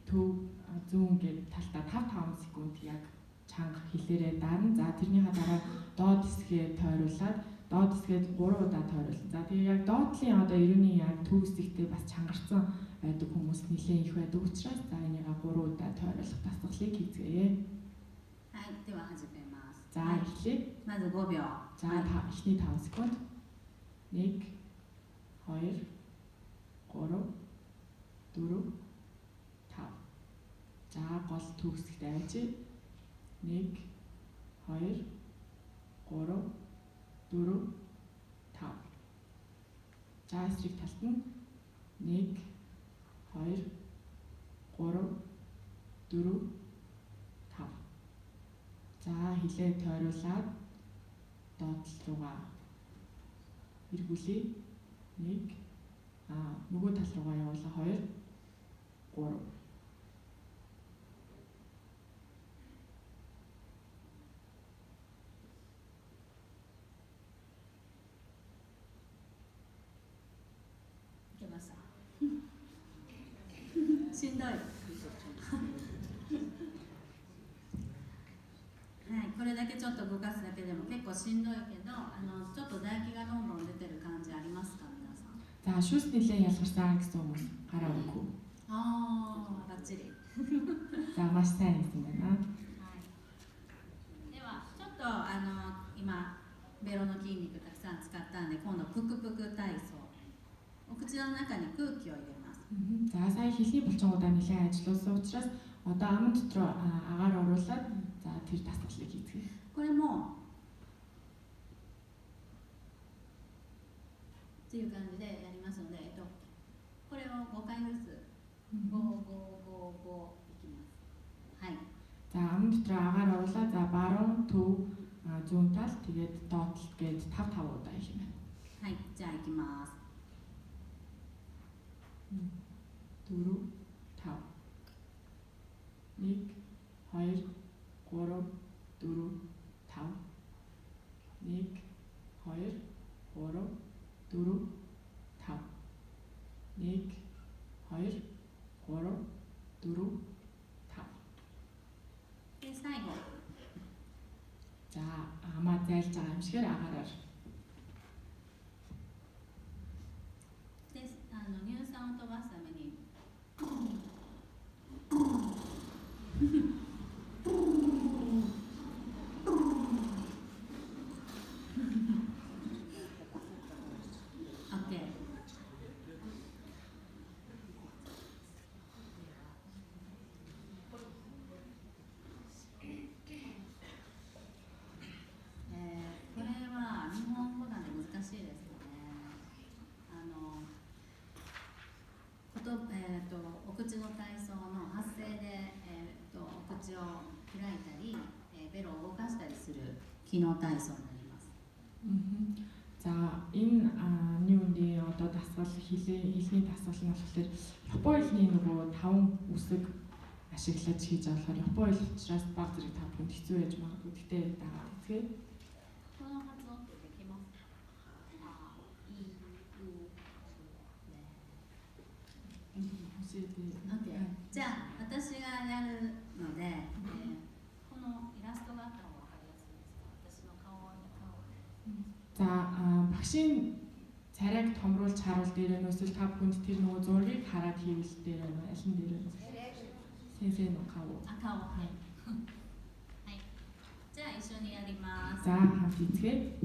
төв зүүн гээд талтаа 5 секунд яг чанга хилээрээ дарна. За тэрнийхээ дараа доод хэсгээ тойруулаад доод хэсгээд 3 удаа тойруулна. За тэгээ яг доод талын одоо эрүүний яг төв хэсэгтээ бас чангарсан байдаг хүмүүс нэлээд их байдаг учраас за энийгээ 3 удаа тойруулах дасгалыг хийцгээе. はい、では始めます。 За эхлэе. まず5秒。 За эхний 5 секунд. 1 2 3 4 5. За гол төв хэсэгт авчи. 1 2 3 4 5. За эсрэг талд нь 1 2 3 4 5. За хилээ тойруулаад доод тал руугаа эргүүлээ. 1 нөгөө тал руугаа явуулаа 2 3.しんどい。はい、これだけちょっと動かすだけでも結構しんどいけど、ちょっと唾液がどんどん出てる感じありますか、皆さん。 За шүүс нэлээд ялгарсан гэсэн хүмүүс гараа өгөө. ああ、バッチリ。 За маш сайн хийсэн байна. はい。ではちょっと今ベロの筋肉たくさん使ったんで、今度プクプク体操。お口の中に空気を入れます。 За сая хэлний булчингуудаа нэлээд ажилласан учраас одоо аман дотор агаар оруулаад за тэр дасгалыг хийцгээе. これもっていう感じでやりますので、これを5回ずつ5、5、5、5いきます。はい。 За аман дотор агаар оруулаад за баруун төв зүүн тал тэгээд доод тал гээд 5 удаа хийх юм байна. はい、じゃあいきます。 4 5 1 2 3 4 5 1 2 3 4 5 1 2 3 4 5. で最後。 За амаа зайлж байгаа юм шигээр агаараар. 開いたり、ベロを動かしたりする機能体操になります。За энэ нүүний одоо дасгал хэлний дасгал нь болохоор Японы хэлний нөгөө 5 үсэг ашиглаж хийж байгаа болохоор Японы хэл учраас баг зэрэг та бүхэнд хэцүү байж магадгүй. Гэхдээ дагаад үзье. この発音ってできますか？じゃあ私がやるので、このイラストがあった方が分かりやすいですか？私の顔。За багшийн царайг томруулж харуул дээр нь эсвэл та бүхэнд тэр нөгөө зургийг хараад хийвэл дээр нь аль нь дээр нь先生の顔。顔。はい。じゃあ一緒にやります。За хамт хийцгээе.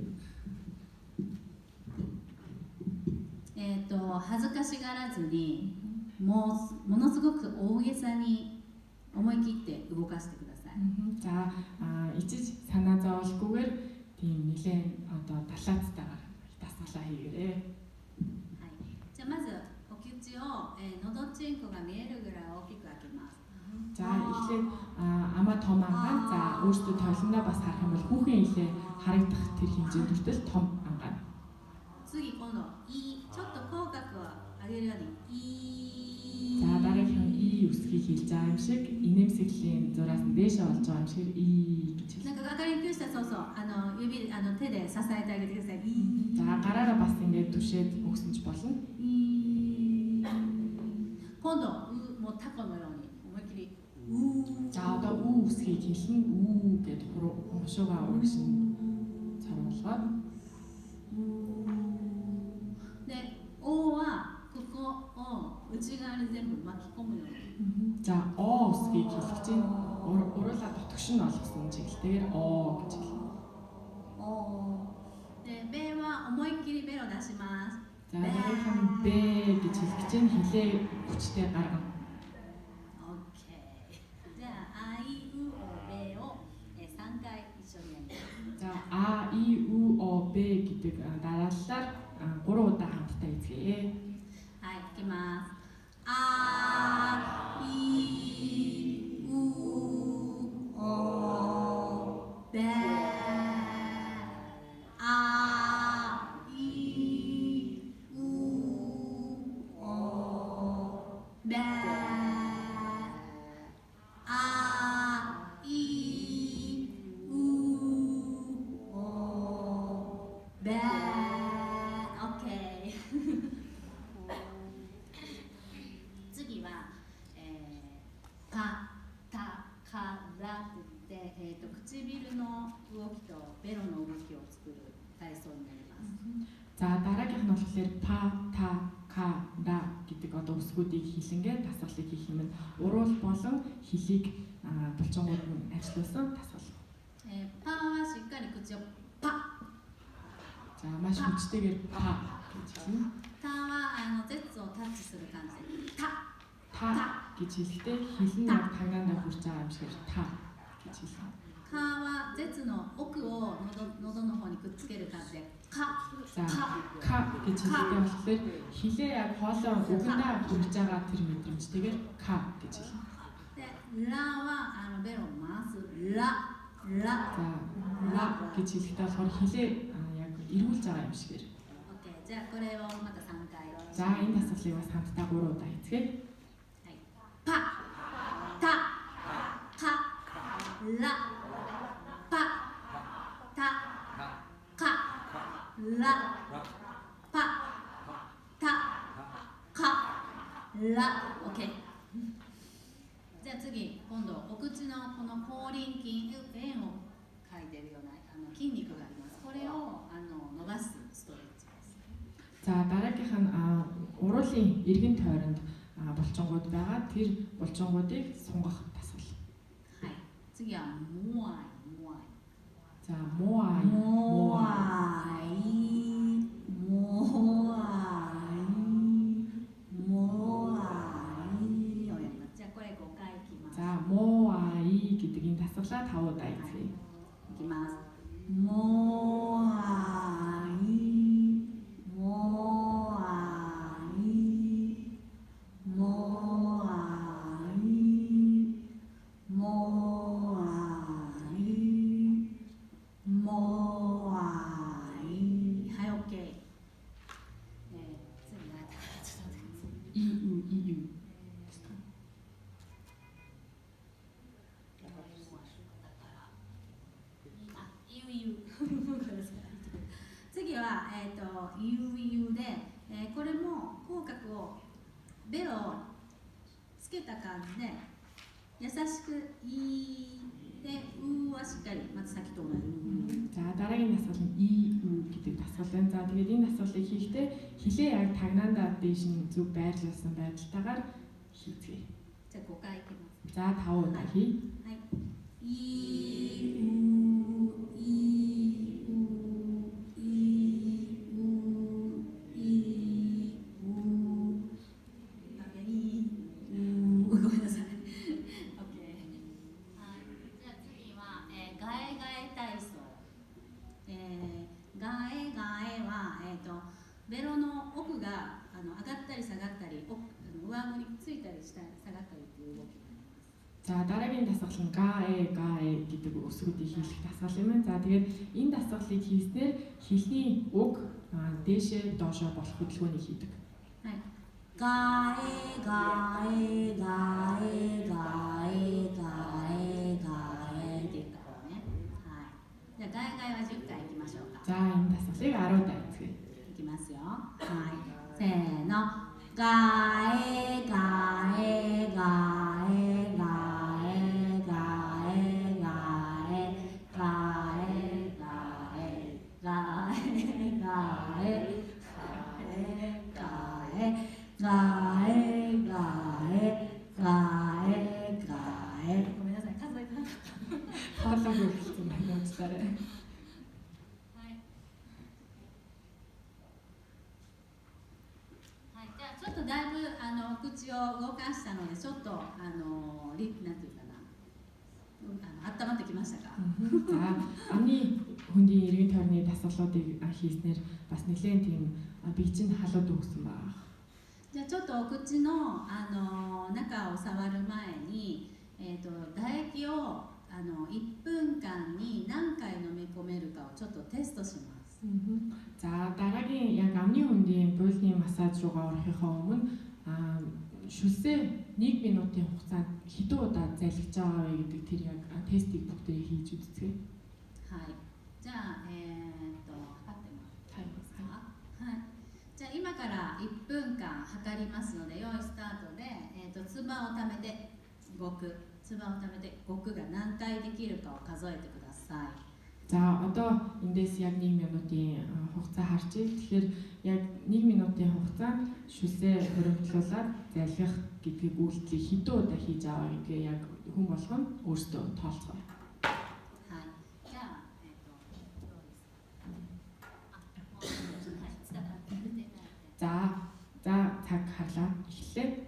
恥ずかしがらずにものすごく大げさに思い切って動かしてください。За ичиж санаа зовлгүйгээр тийм нэлээд одоо талаацтайгаар дасгалаа хийгээрэй. はい。じゃあまずお口を、のどちんこが見えるぐらい大きく開けます。За эхлээд амаа том ангаан. За өөртөө толгондоо бас харах юм бол хүүхэн илээ харагдах тэр хэмжээнд хүртэл том ангаан. 次今度ちょっと口角を上げるように За дараагийн и үсгийг хийж байгаа юм шиг инээмсэглэлийн зураас нь дээшээ олж байгаа юм шиг и гэж. なんか分かりにくい人はそうそう指手で支えてあげてください。 За гараараа бас ингэж түшээд өгсөн ч болно. 今度もうタコのように思いっきり За одоо үсгийг хэлнэ гэдэг хуруугаа урагшин царуулгаад. で、O はここを内側に全部巻き込むように。 За O үсгийг хэлэх чинь уруулаа дотгош нь олгосон чиглэлтэйгээр O гэж хэлнэ. で、ベは思いっきりベロ出します。 За дараагийн B гэж хэлэх чинь хилээ хүчтэй гаргана. OK。じゃあ、あいうおべを3回一緒にやります。 За А И У О Б гэдэг дараалалаар 3 удаа хамтдаа эзгэе. はい、いきます。あいうおべあいうおべあいうおべ次は、パ、タ、カ、ラって言って、唇の動きとベロの動きを作る体操になります。 За дараагийнх нь болохоор па, та, ка, ра гэдэг одоо үсгүүдийг хийлэнгээ дасгалыг хийх юм. Уруул болон хилийг булчингууд нь ажиллуулсан дасгал. パはしっかり口をパ。 За маш хүчтэйгээр па гэж хэлнэ. タは舌をタッチする感じでタ。 Та гэж хэлэхдээ хил нь яг тангаандаа хүрч байгаа юм шиг та гэж хэлнэ. カは舌の奥を喉の方にくっつける感じでカ。 За ка гэж хэлэхдээ болохоор хилээ яг хоолой угандаа хүрч байгаа тэр мэдрэмжтэйгээр ка гэж хэлнэ. でラはベロを回すラ。 За 라 гэж хэлэхдээ болохоор хилээ яг эргүүлж байгаа юм шигээр. OK。じゃあこれをまた3回。 За энэ дасгалыг бас хамтдаа 3 удаа хийцгээе. パ、タ、カ、ラ、パ、タ、カ、ラ、パ、タ、カ、ラ。 OK。 じゃあ次、今度お口のこの口輪筋、円を描いてるような筋肉があります。これを伸ばすストレッチです。 За дараагийнх нь уруулын эргэн тойронд булчингууд байгаа. Тэр булчингуудыг сунгах дасгал. はい。次はモアイ、モアイ。 За моа ай. モアイ、モアイ、モアイをやります。じゃあこれ5回いきます。 За моа ай гэдэг энэ дасгалаа 5 удаа хийцгээе. いきます。モアイ、モアイ、モアイ、モはい、OK。次がちょっと待ってください。EU。次は、UU で、これも口角をベロをつけた感じで優しくいでうはしっかりまず先と同じ。За дараагийн дасгал нь EU гэдэг дасгал байна. За тэгээд энэ дасгалыг хийхдээ хилээ яг тагнаандаа дээш нь зөв байрлуулсан байдалтайгаар хийцгээе. За 5回いきます。За 5 удаа хий. はい。ベロの奥が上がったり下がったり、上顎についたり下下がったりっていう動きになります。 За дараагийн дасгал нь гаэ гэдэг өсгүүдийг хийх дасгал юм. За тэгээд энэ дасгалыг хийснээр хилний уг дээшээ доошоо болох хөдөлгөөнийг хийдэг. はい。ガエガエガエガエガエガエって言った方ね。はい。じゃあガエガエは10回いきましょうか。 За энэ дасгалыг 10 удаа хийцгээе. いきますよ。はい。せーの。ガエガエガエガエガエガエガエガエガエガエガエガエガエガエごめんなさい、数えてなかった。 Хоолойг хэлсэн байна уучлаарай. ちょっとだいぶ口を動かしたのでちょっとなんていうかな温まってきましたか？ За амны хөндийн эргэн тойрны дасгалуудыг хийснээр бас нэлээд тийм бие чинь халууд өгсөн байна. じゃあちょっとお口の中を触る前に唾液を1分間に何回飲み込めるかをちょっとテストします。 За дараагийн яг амны хөндийн буйлны массаж руугаа орохынхоо өмнө шүлсээ 1 минутын хугацаанд хэдэн удаа залгиж байгаа вэ гэдэг тэр яг тестийг бүгдээ хийж үзье. はい。じゃあ測ってもらえますか？はい。じゃあ今から1分間測りますので、用意スタートで唾をためて5句、唾をためて5句が何回できるかを数えてください。 За одоо эндээс яг 1 минутын хугацаа харчих. Тэгэхээр яг 1 минутын хугацаанд шүлсээ хөрөнгөлүүлээд залгих гэдгийг үйлдэлийг хэдэн удаа хийж аваа гэдгээ яг хүн болгон өөрсдөө тоолцгоо. はい。じゃあどうですか？ За цаг харлаа эхлэе.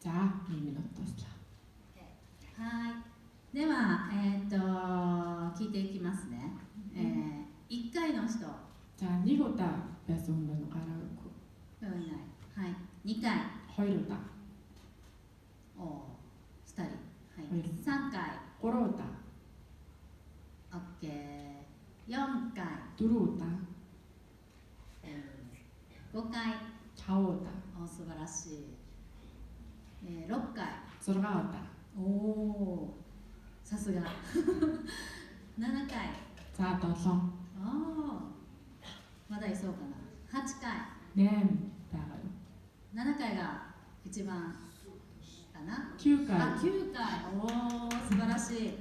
За 1 минут дуслаа. はい。では聞いていきますね。1回の人。 За 1 удаа байсан хүн гараагүй. はい。2回。 2 удаа. 2人。はい。3回。 3 удаа. OK。4回。 4 удаа. 5回。 5 удаа. 素晴らしい。6回。 6 удаа. おお、さすが。7回。За 7. ああ、まだいそうかな。8回。 8 байгаа юу? 7回が一番かな。 9回. あ、9回。おお、素晴らしい。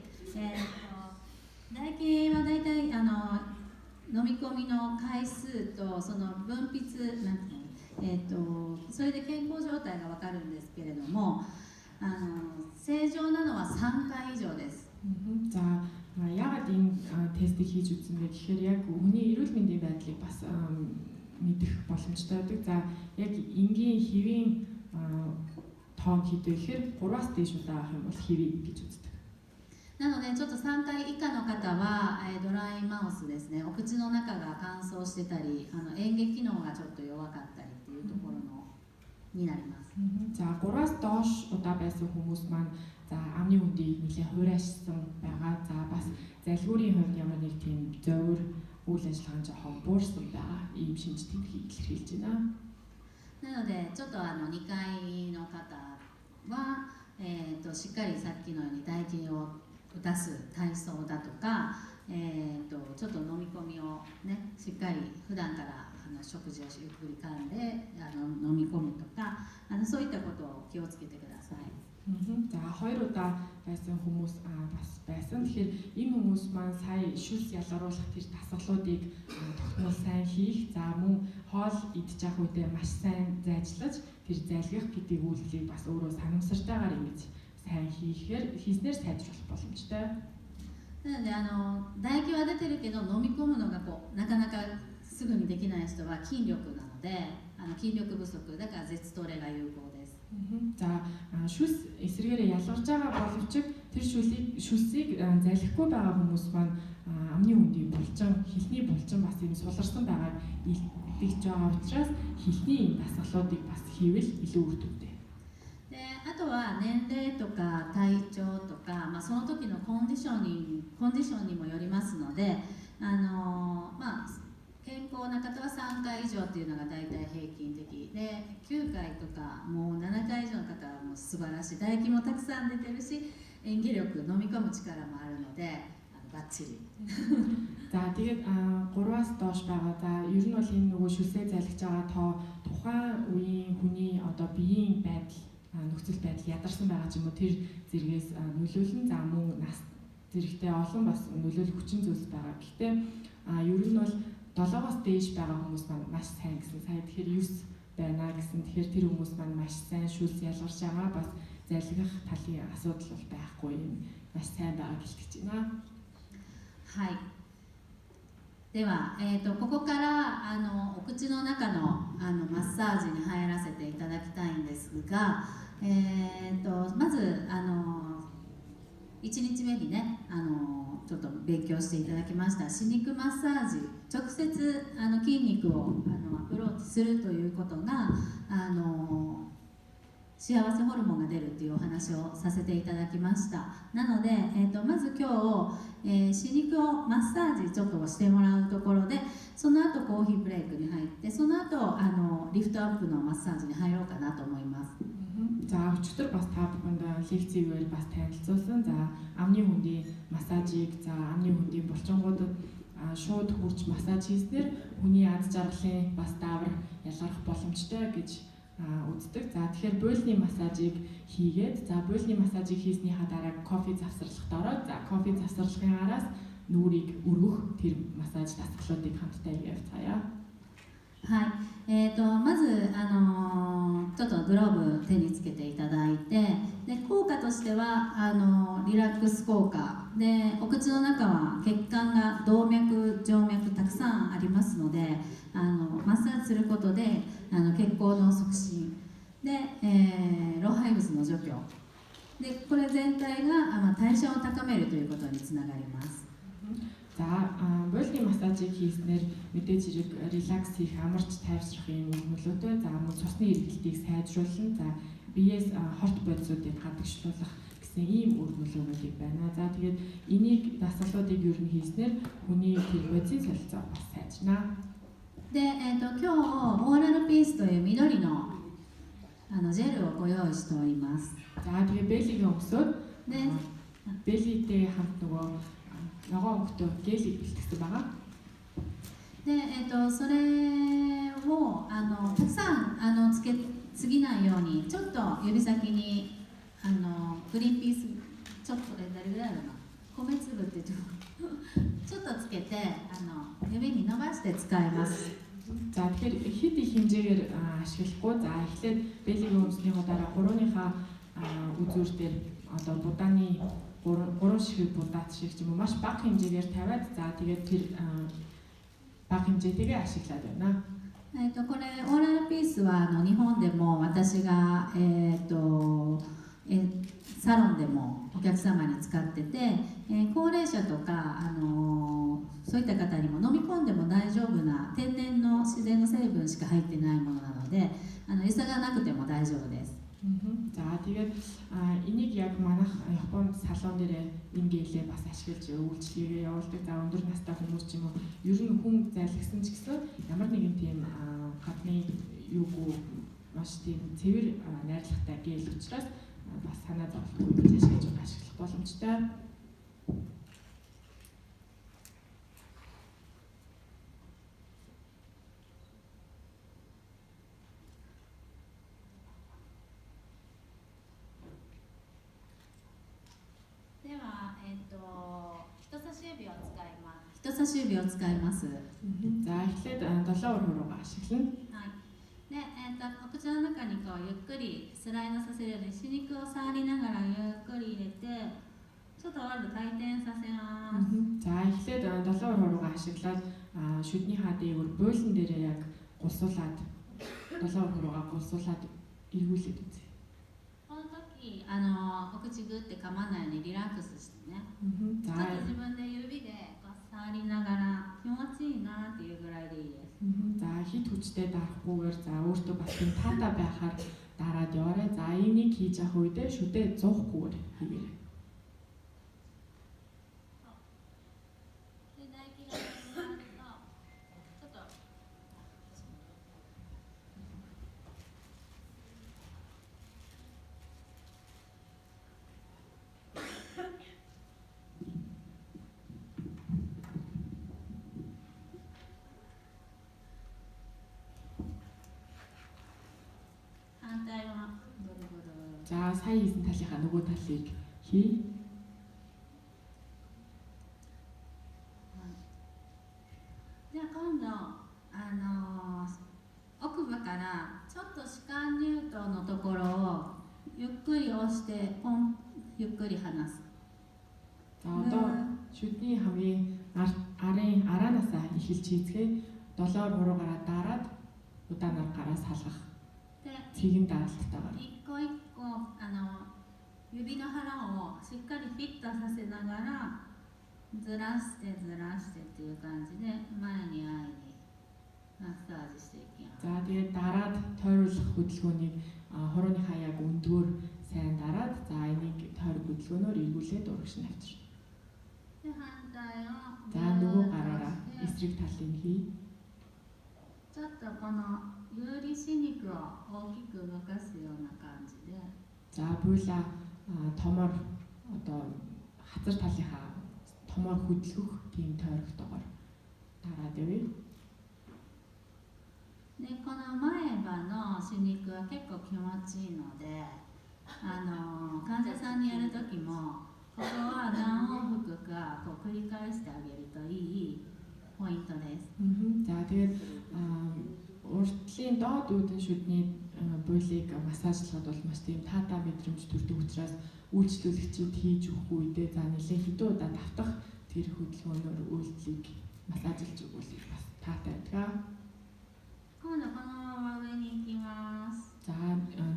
唾液はだいたい飲み込みの回数とその分泌なんていうの、それで健康状態がわかるんですけれども、正常なのは3回以上です。 За яагаад энэ тестийг хийж үзсэн бэ гэхээр яг хүний эрүүл мэндийн байдлыг бас мэдэх боломжтой байдаг. За яг энгийн хэвийн тоон хэдэ гэхээр 3-аас дээш удаа авах юм бол хэвий гэж үздэг. なのでちょっと3回以下の方は、ドライマウスですね、お口の中が乾燥してたり、嚥下機能がちょっと弱かったりっていうところのになります。 За 3-аас доош удаа байсан хүмүүс маань за амны үндийг нэлээд хуурайшсан байгаа. За бас залгуурын хувьд ямар нэг тийм зовир үйл ажиллагаа жоохон буурсан байгаа. Ийм шинж тэмдгийг илэрхийлж байна. なのでちょっと2階の方は、しっかりさっきのように唾液を出す体操だとか、ちょっと飲み込みをね、しっかり普段から食事をゆっくり噛んで飲み込むとか、そういったことを気をつけてください。 За 2 удаа байсан хүмүүс бас байсан. Тэгэхээр энэ хүмүүс маань сая шүлс ялгаруулах тэр дасгалуудыг тогтмол сайн хийх, за мөн хоол идчих ах үедээ маш сайн зайчлаж тэр зайлгах гэдэг үйлдэлийг бас өөрөө санамсартайгаар ингэж сайн хийснээр сайжруулах боломжтой. なので唾液は出てるけど飲み込むのがなかなかすぐにできない人は筋力なので筋力不足だから絶トレが有効です。 За шүлс эсрэгээрээ ялгарч байгаа боловч тэр шүлсийг залхихгүй байгаа хүмүүс маань амны үндийн булчин, хилний булчин бас юм суларсан байгааг илтгэж байгаа учраас хилний дасгалуудыг бас хийвэл илүү үр дүнтэй. であとは年齢とか体調とか、その時のコンディションにもよりますので、健康な方は3回以上っていうのが大体平均的で、9回とかもう7回以上の方はもう素晴らしい、唾液もたくさん出てるし嚥下力、飲み込む力もあるのでバッチリ。 За тэгээд 3-аас доош байгаа. За ер нь бол энэ нөгөө шүлсээ залгиж байгаа тоо тухайн үеийн хүний одоо биеийн байдал, нөхцөл байдал ядарсан байгаа ч юм уу тэр зэргээс нөлөөлнө. За мөн нас зэрэгтэй олон бас нөлөөлөх хүчин зүйлс байгаа. Гэхдээ ер нь бол 7-оос дээш байгаа хүмүүс маань маш сайн гэсэн. Сая тэгэхээр 9 байна гэсэн. Тэгэхээр тэр хүмүүс маань маш сайн шүлс ялгарч байгаа. Бас залгих талын асуудал бол байхгүй юм. Маш сайн байгаа гэлтэж байна. はい。では、ここからお口の中のマッサージに入らせていただきたいんですが、まず1日目にねちょっと勉強していただきました歯肉マッサージ、直接筋肉をアプローチするということが幸せホルモンが出るっていうお話をさせていただきました。なので、まず今日、歯肉をマッサージちょっとしてもらうところで、その後コーヒーブレイクに入って、その後リフトアップのマッサージに入ろうかなと思います。 За өчигдөр бас та бүхэнд лекцээр бас танилцуулсан. За амны хөндийн массажийг, за амны хөндийн булчингуудад шууд хурж массаж хийснээр хүний ад жаргалын бас даавар ялгарах боломжтой гэж үздэг. За тэгэхээр буйлны массажийг хийгээд, за буйлны массажийг хийснийхаа дараа кофе завсарлахад ороод, за кофе завсарлахын араас нүрийг өргөх тэр массаж дасгалуудыг хамтдаа явуулцгаая. はい、まずちょっとグローブ手につけていただいて、で効果としてはリラックス効果で、お口の中は血管が動脈静脈たくさんありますので、マッサージすることで血行の促進で、老廃物の除去で、これ全体が代謝を高めるということにつながります。 За буйлны массажийг хийснээр мэдээж хэрэг релакс хийх, амарч тайвшрах юм нөлөөтэй. За мөн цусны эргэлтийг сайжруулна. За биеэс хорт бодисуудыг гадагшлуулах гэсэн ийм үр нөлөөнүүдийг байна. За тэгээд энийг дасгалуудыг ер нь хийснээр хүний тэр бодисын солилцоо бас сайжна. で、今日オーラルピースという緑のジェルをご用意しております。 За тэгээд бэлгийн өмсөд ね。 Бэлитэй хамт нөгөө ногоон өнгөтэй гелийг бэлтгэсэн байгаа. で、それをたくさんつけすぎないように、ちょっと指先にグリーンピースちょっと誰ぐらいだろうな、米粒ってちょっとつけて指に伸ばして使います。 За тэгэхээр хэд их хэмжээгээр ашиглахгүй. За эхлээд бэлгийн өмснийхөө дараа гурууныхаа үзүүр дээр одоо будааны 3 ширхэг будаад шиг ч юм уу маш бага хэмжээгээр тавиад за тэгээд тэр бага хэмжээтэйгээ ашиглаад байна. これオーラルピースは日本でも私がサロンでもお客様に使ってて、高齢者とかそういった方にも飲み込んでも大丈夫な天然の自然の成分しか入ってないものなので餌がなくても大丈夫です。 За тэгээд энийг яг манайх Японд салон дээр энэ гэлээ бас ашиглаж үйлчлэгээ явуулдаг. За өндөр настай хүмүүс ч юм уу ер нь хүн зайлгсан ч гэсэн ямар нэгэн тийм гадны юугүй маш тийм цэвэр найрлагатай гэл учраас бас санаа зовлохгүй зэшгэж ашиглах боломжтой.人差し指を使います。 За эхлээд 7 хуруугаа ашиглана. で、お口の中にこうゆっくりスライドさせるように歯肉を触りながらゆっくり入れてちょっとワールド回転させます。 За эхлээд 7 хуруугаа ашиглаад шүдний хаа дээгүүр буйлан дээрээ яг гулсуулаад 7 хуруугаа гулсуулаад эргүүлээд үзье. この時お口グッて噛まないようにリラックスしてね。 ちょっと自分で指で触りながら気持ちいいなっていうぐらいでいいです。 За хит хүчтэй дарахгүйгээр за өөртөө бас тийм таатай байхаар дараад яваарай. За энийг хийж явах үедээ шүдээ зуухгүйгээр хийгээрэй. で、唾液が出るとちょっと За сая хийсэн талынхаа нөгөө талыг хий. では今度奥歯からちょっと歯間乳頭のところをゆっくり押してポンゆっくり離す。 За одоо шүдний хамгийн арын араанасаа эхэлж хийцгээ 7 хуруугаараа дараад удаанаар гараас халгах. で、 цэгийн даралтайгаар. 一個一個指の腹をしっかりフィットさせながらずらしてっていう感じで前に前にマッサージしていきます。 За тэгээд дараад тойруулах хөдөлгөөнийг хурууныхаа яг өндгөөр сайн дараад за энийг тойрог хөдөлгөөнөөр эргүүлээд урагш нь авчирна. で、反対を За нөгөө гараараа эсрэг талыг хий. ちょっとこの有利歯肉を大きく動かすような感じで За буйлаа томоор одоо хазар талынхаа томоор хөдөлгөх тийм тойрогтойгоор дараад явъя. で、この前歯の歯肉は結構気持ちいいので患者さんにやるときもここは何往復かこう繰り返してあげるといいポイントです。 За тэгээд уртлын доод үүдэн шүдний буйлыг массажлахад бол маш тийм таатай мэдрэмж төрдөг учраас үйлчлүүлэгчид хийж өгөх үедээ за нэлээд хэдэн удаа давтах тэр хөдөлгөөнөөр үйлчлийг массажлж өгвөл бас таатай байдаг. 今度このまま上に行きます。 За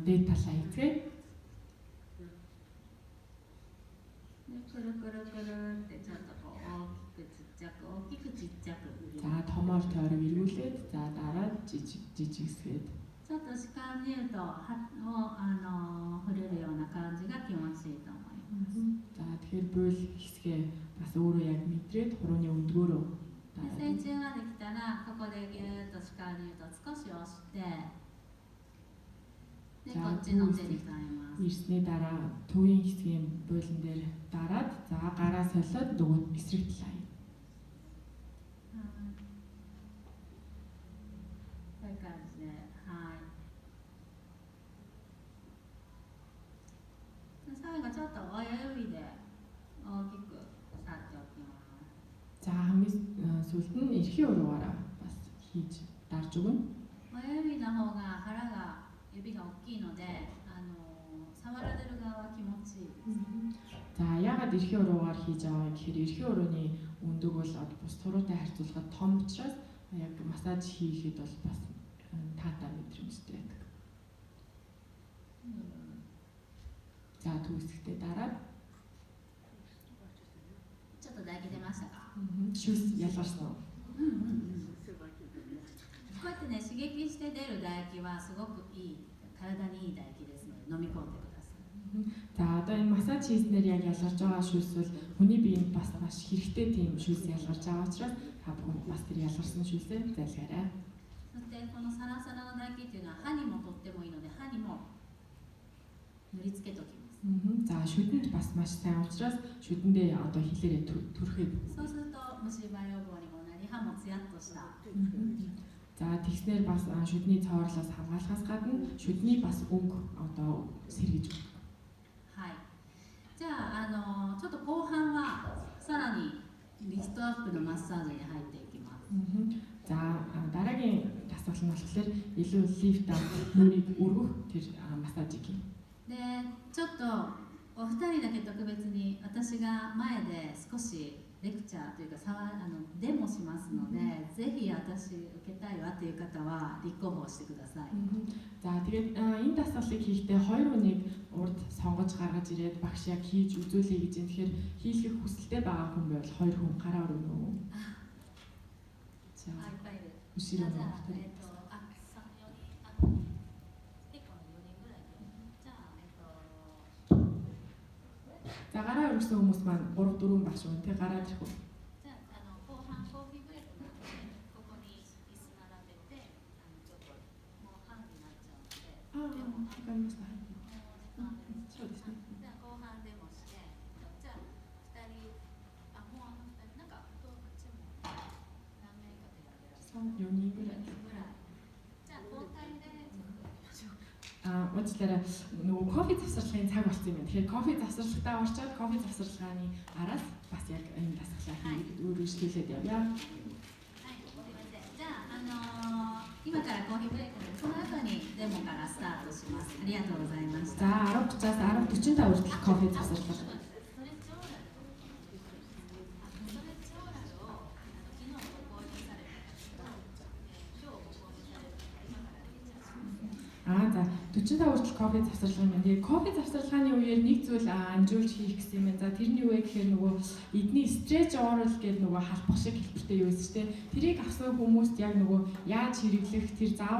дээд талаа хийцгээе. で、くるくるくるってちょっとこう大きくちっちゃく За томоор тойрог эргүүлээд за дараад жижигсгээд ちょっと歯間乳頭を触れるような感じが気持ちいいと思います。 За тэгэхээр буйл хэсгээ бас өөрөө яг мэдрээд хурууны өндгөөрөө 成虫ができたらここでギューッと歯間乳頭少し押してでこっちの手に変えます。 Ирсний дараа төвийн хэсгийн буулан дээр дараад за гараа солиод нөгөө эсрэг талаа. こういう感じで、はい。最後ちょっと親指で大きく触っておきます。 За хамгийн сүүлд нь эрхийн уруугаараа бас хийж дарж өгнө. 親指の方が腹が指が大きいので、触られる側は気持ちいいです。 За яагаад эрхийн уруугаар хийж байгаа гэхээр эрхийн урууны өндөг бол бус туруутай харьцуулахад том учраас яг массаж хийхэд бол бас таатай мэдрэмжтэй байдаг. За төгсгтээ дараад ちょっと唾液出ましたか？ шүүс ялгарсан. こうやってね、刺激して出る唾液はすごくいい、体にいい唾液ですので飲み込んでください。 За одоо энэ массаж хийснээр яг ялгарч байгаа шүүс бол хүний биед бас маш хэрэгтэй тийм шүүс ялгарч байгаа учраас та бүхэн бас тэр ялгарсан шүүсээ залгаарай. そしてこのサラサラの唾液っていうのは歯にもとってもいいので歯にも塗りつけておきます。 За шүдэнд бас маш сайн учраас шүдэндээ одоо хилээрээ түрхээд. そうすると虫歯予防にもなり歯もツヤっとした。 За тэгснээр бас шүдний цоорлоос хамгаалахаас гадна шүдний бас өнгө одоо сэргийж өгдөг. はい。じゃあちょっと後半はさらにリフトアップのマッサージに入っていきます。 За дараагийн дасгал нь болохоор илүү лифт нүрийг өргөх тэр массажийг юм. でちょっとお二人だけ特別に私が前で少しレクチャーというかデモしますので、ぜひ私受けたいわという方は立候補してください。 За тэгээд энэ дасгалыг хийхдээ хоёр хүнийг урд сонгож гаргаж ирээд багш яг хийж үзүүлэе гэж юм. Тэгэхээр хийх хүсэлтэй байгаа хүн байвал хоёр хүн гараа өргөнө. За いっぱいいる。 後ろのじゃあ二人。 За гараа өргөсөн хүмүүс маань 3 4 багш хүн тэг гараад ирэх үү. じゃあ後半コーヒーブレイクなのでここに椅子並べてちょっともう半になっちゃうので。わかりました。そうですね。 じゃあ後半デモして、じゃあ2人もう2人なんかこっちも何名かでやってらっしゃる。 4人ぐらい. じゃあ交代でちょっとやりましょう。 Уучлаарай нөгөө кофе завсарлагын цаг болсон юм байна. Тэгэхээр кофе завсарлагтаа орчоод кофе завсарлагын араас бас яг энэ дасгалаа хийгээд өөрөөсөлөд явъя. はい、すみません。じゃあ今からコーヒーブレイクでその後にデモからスタートします。ありがとうございました。 За 10:30-аас 10:45 хүртэл кофе завсарлага. За 45 хүртэл кофе завсарлага юм. Тэгээ кофе завсарлагын үеэр нэг зүйл амжуулж хийх гэсэн юм байна. За тэрний үе гэхээр нөгөө эдний stretch oral гэдэг нөгөө халбах шиг хэлбэртэй юу гэсэн чинь тэрийг авсан хүмүүст яг нөгөө яаж хэрэглэх тэр заавар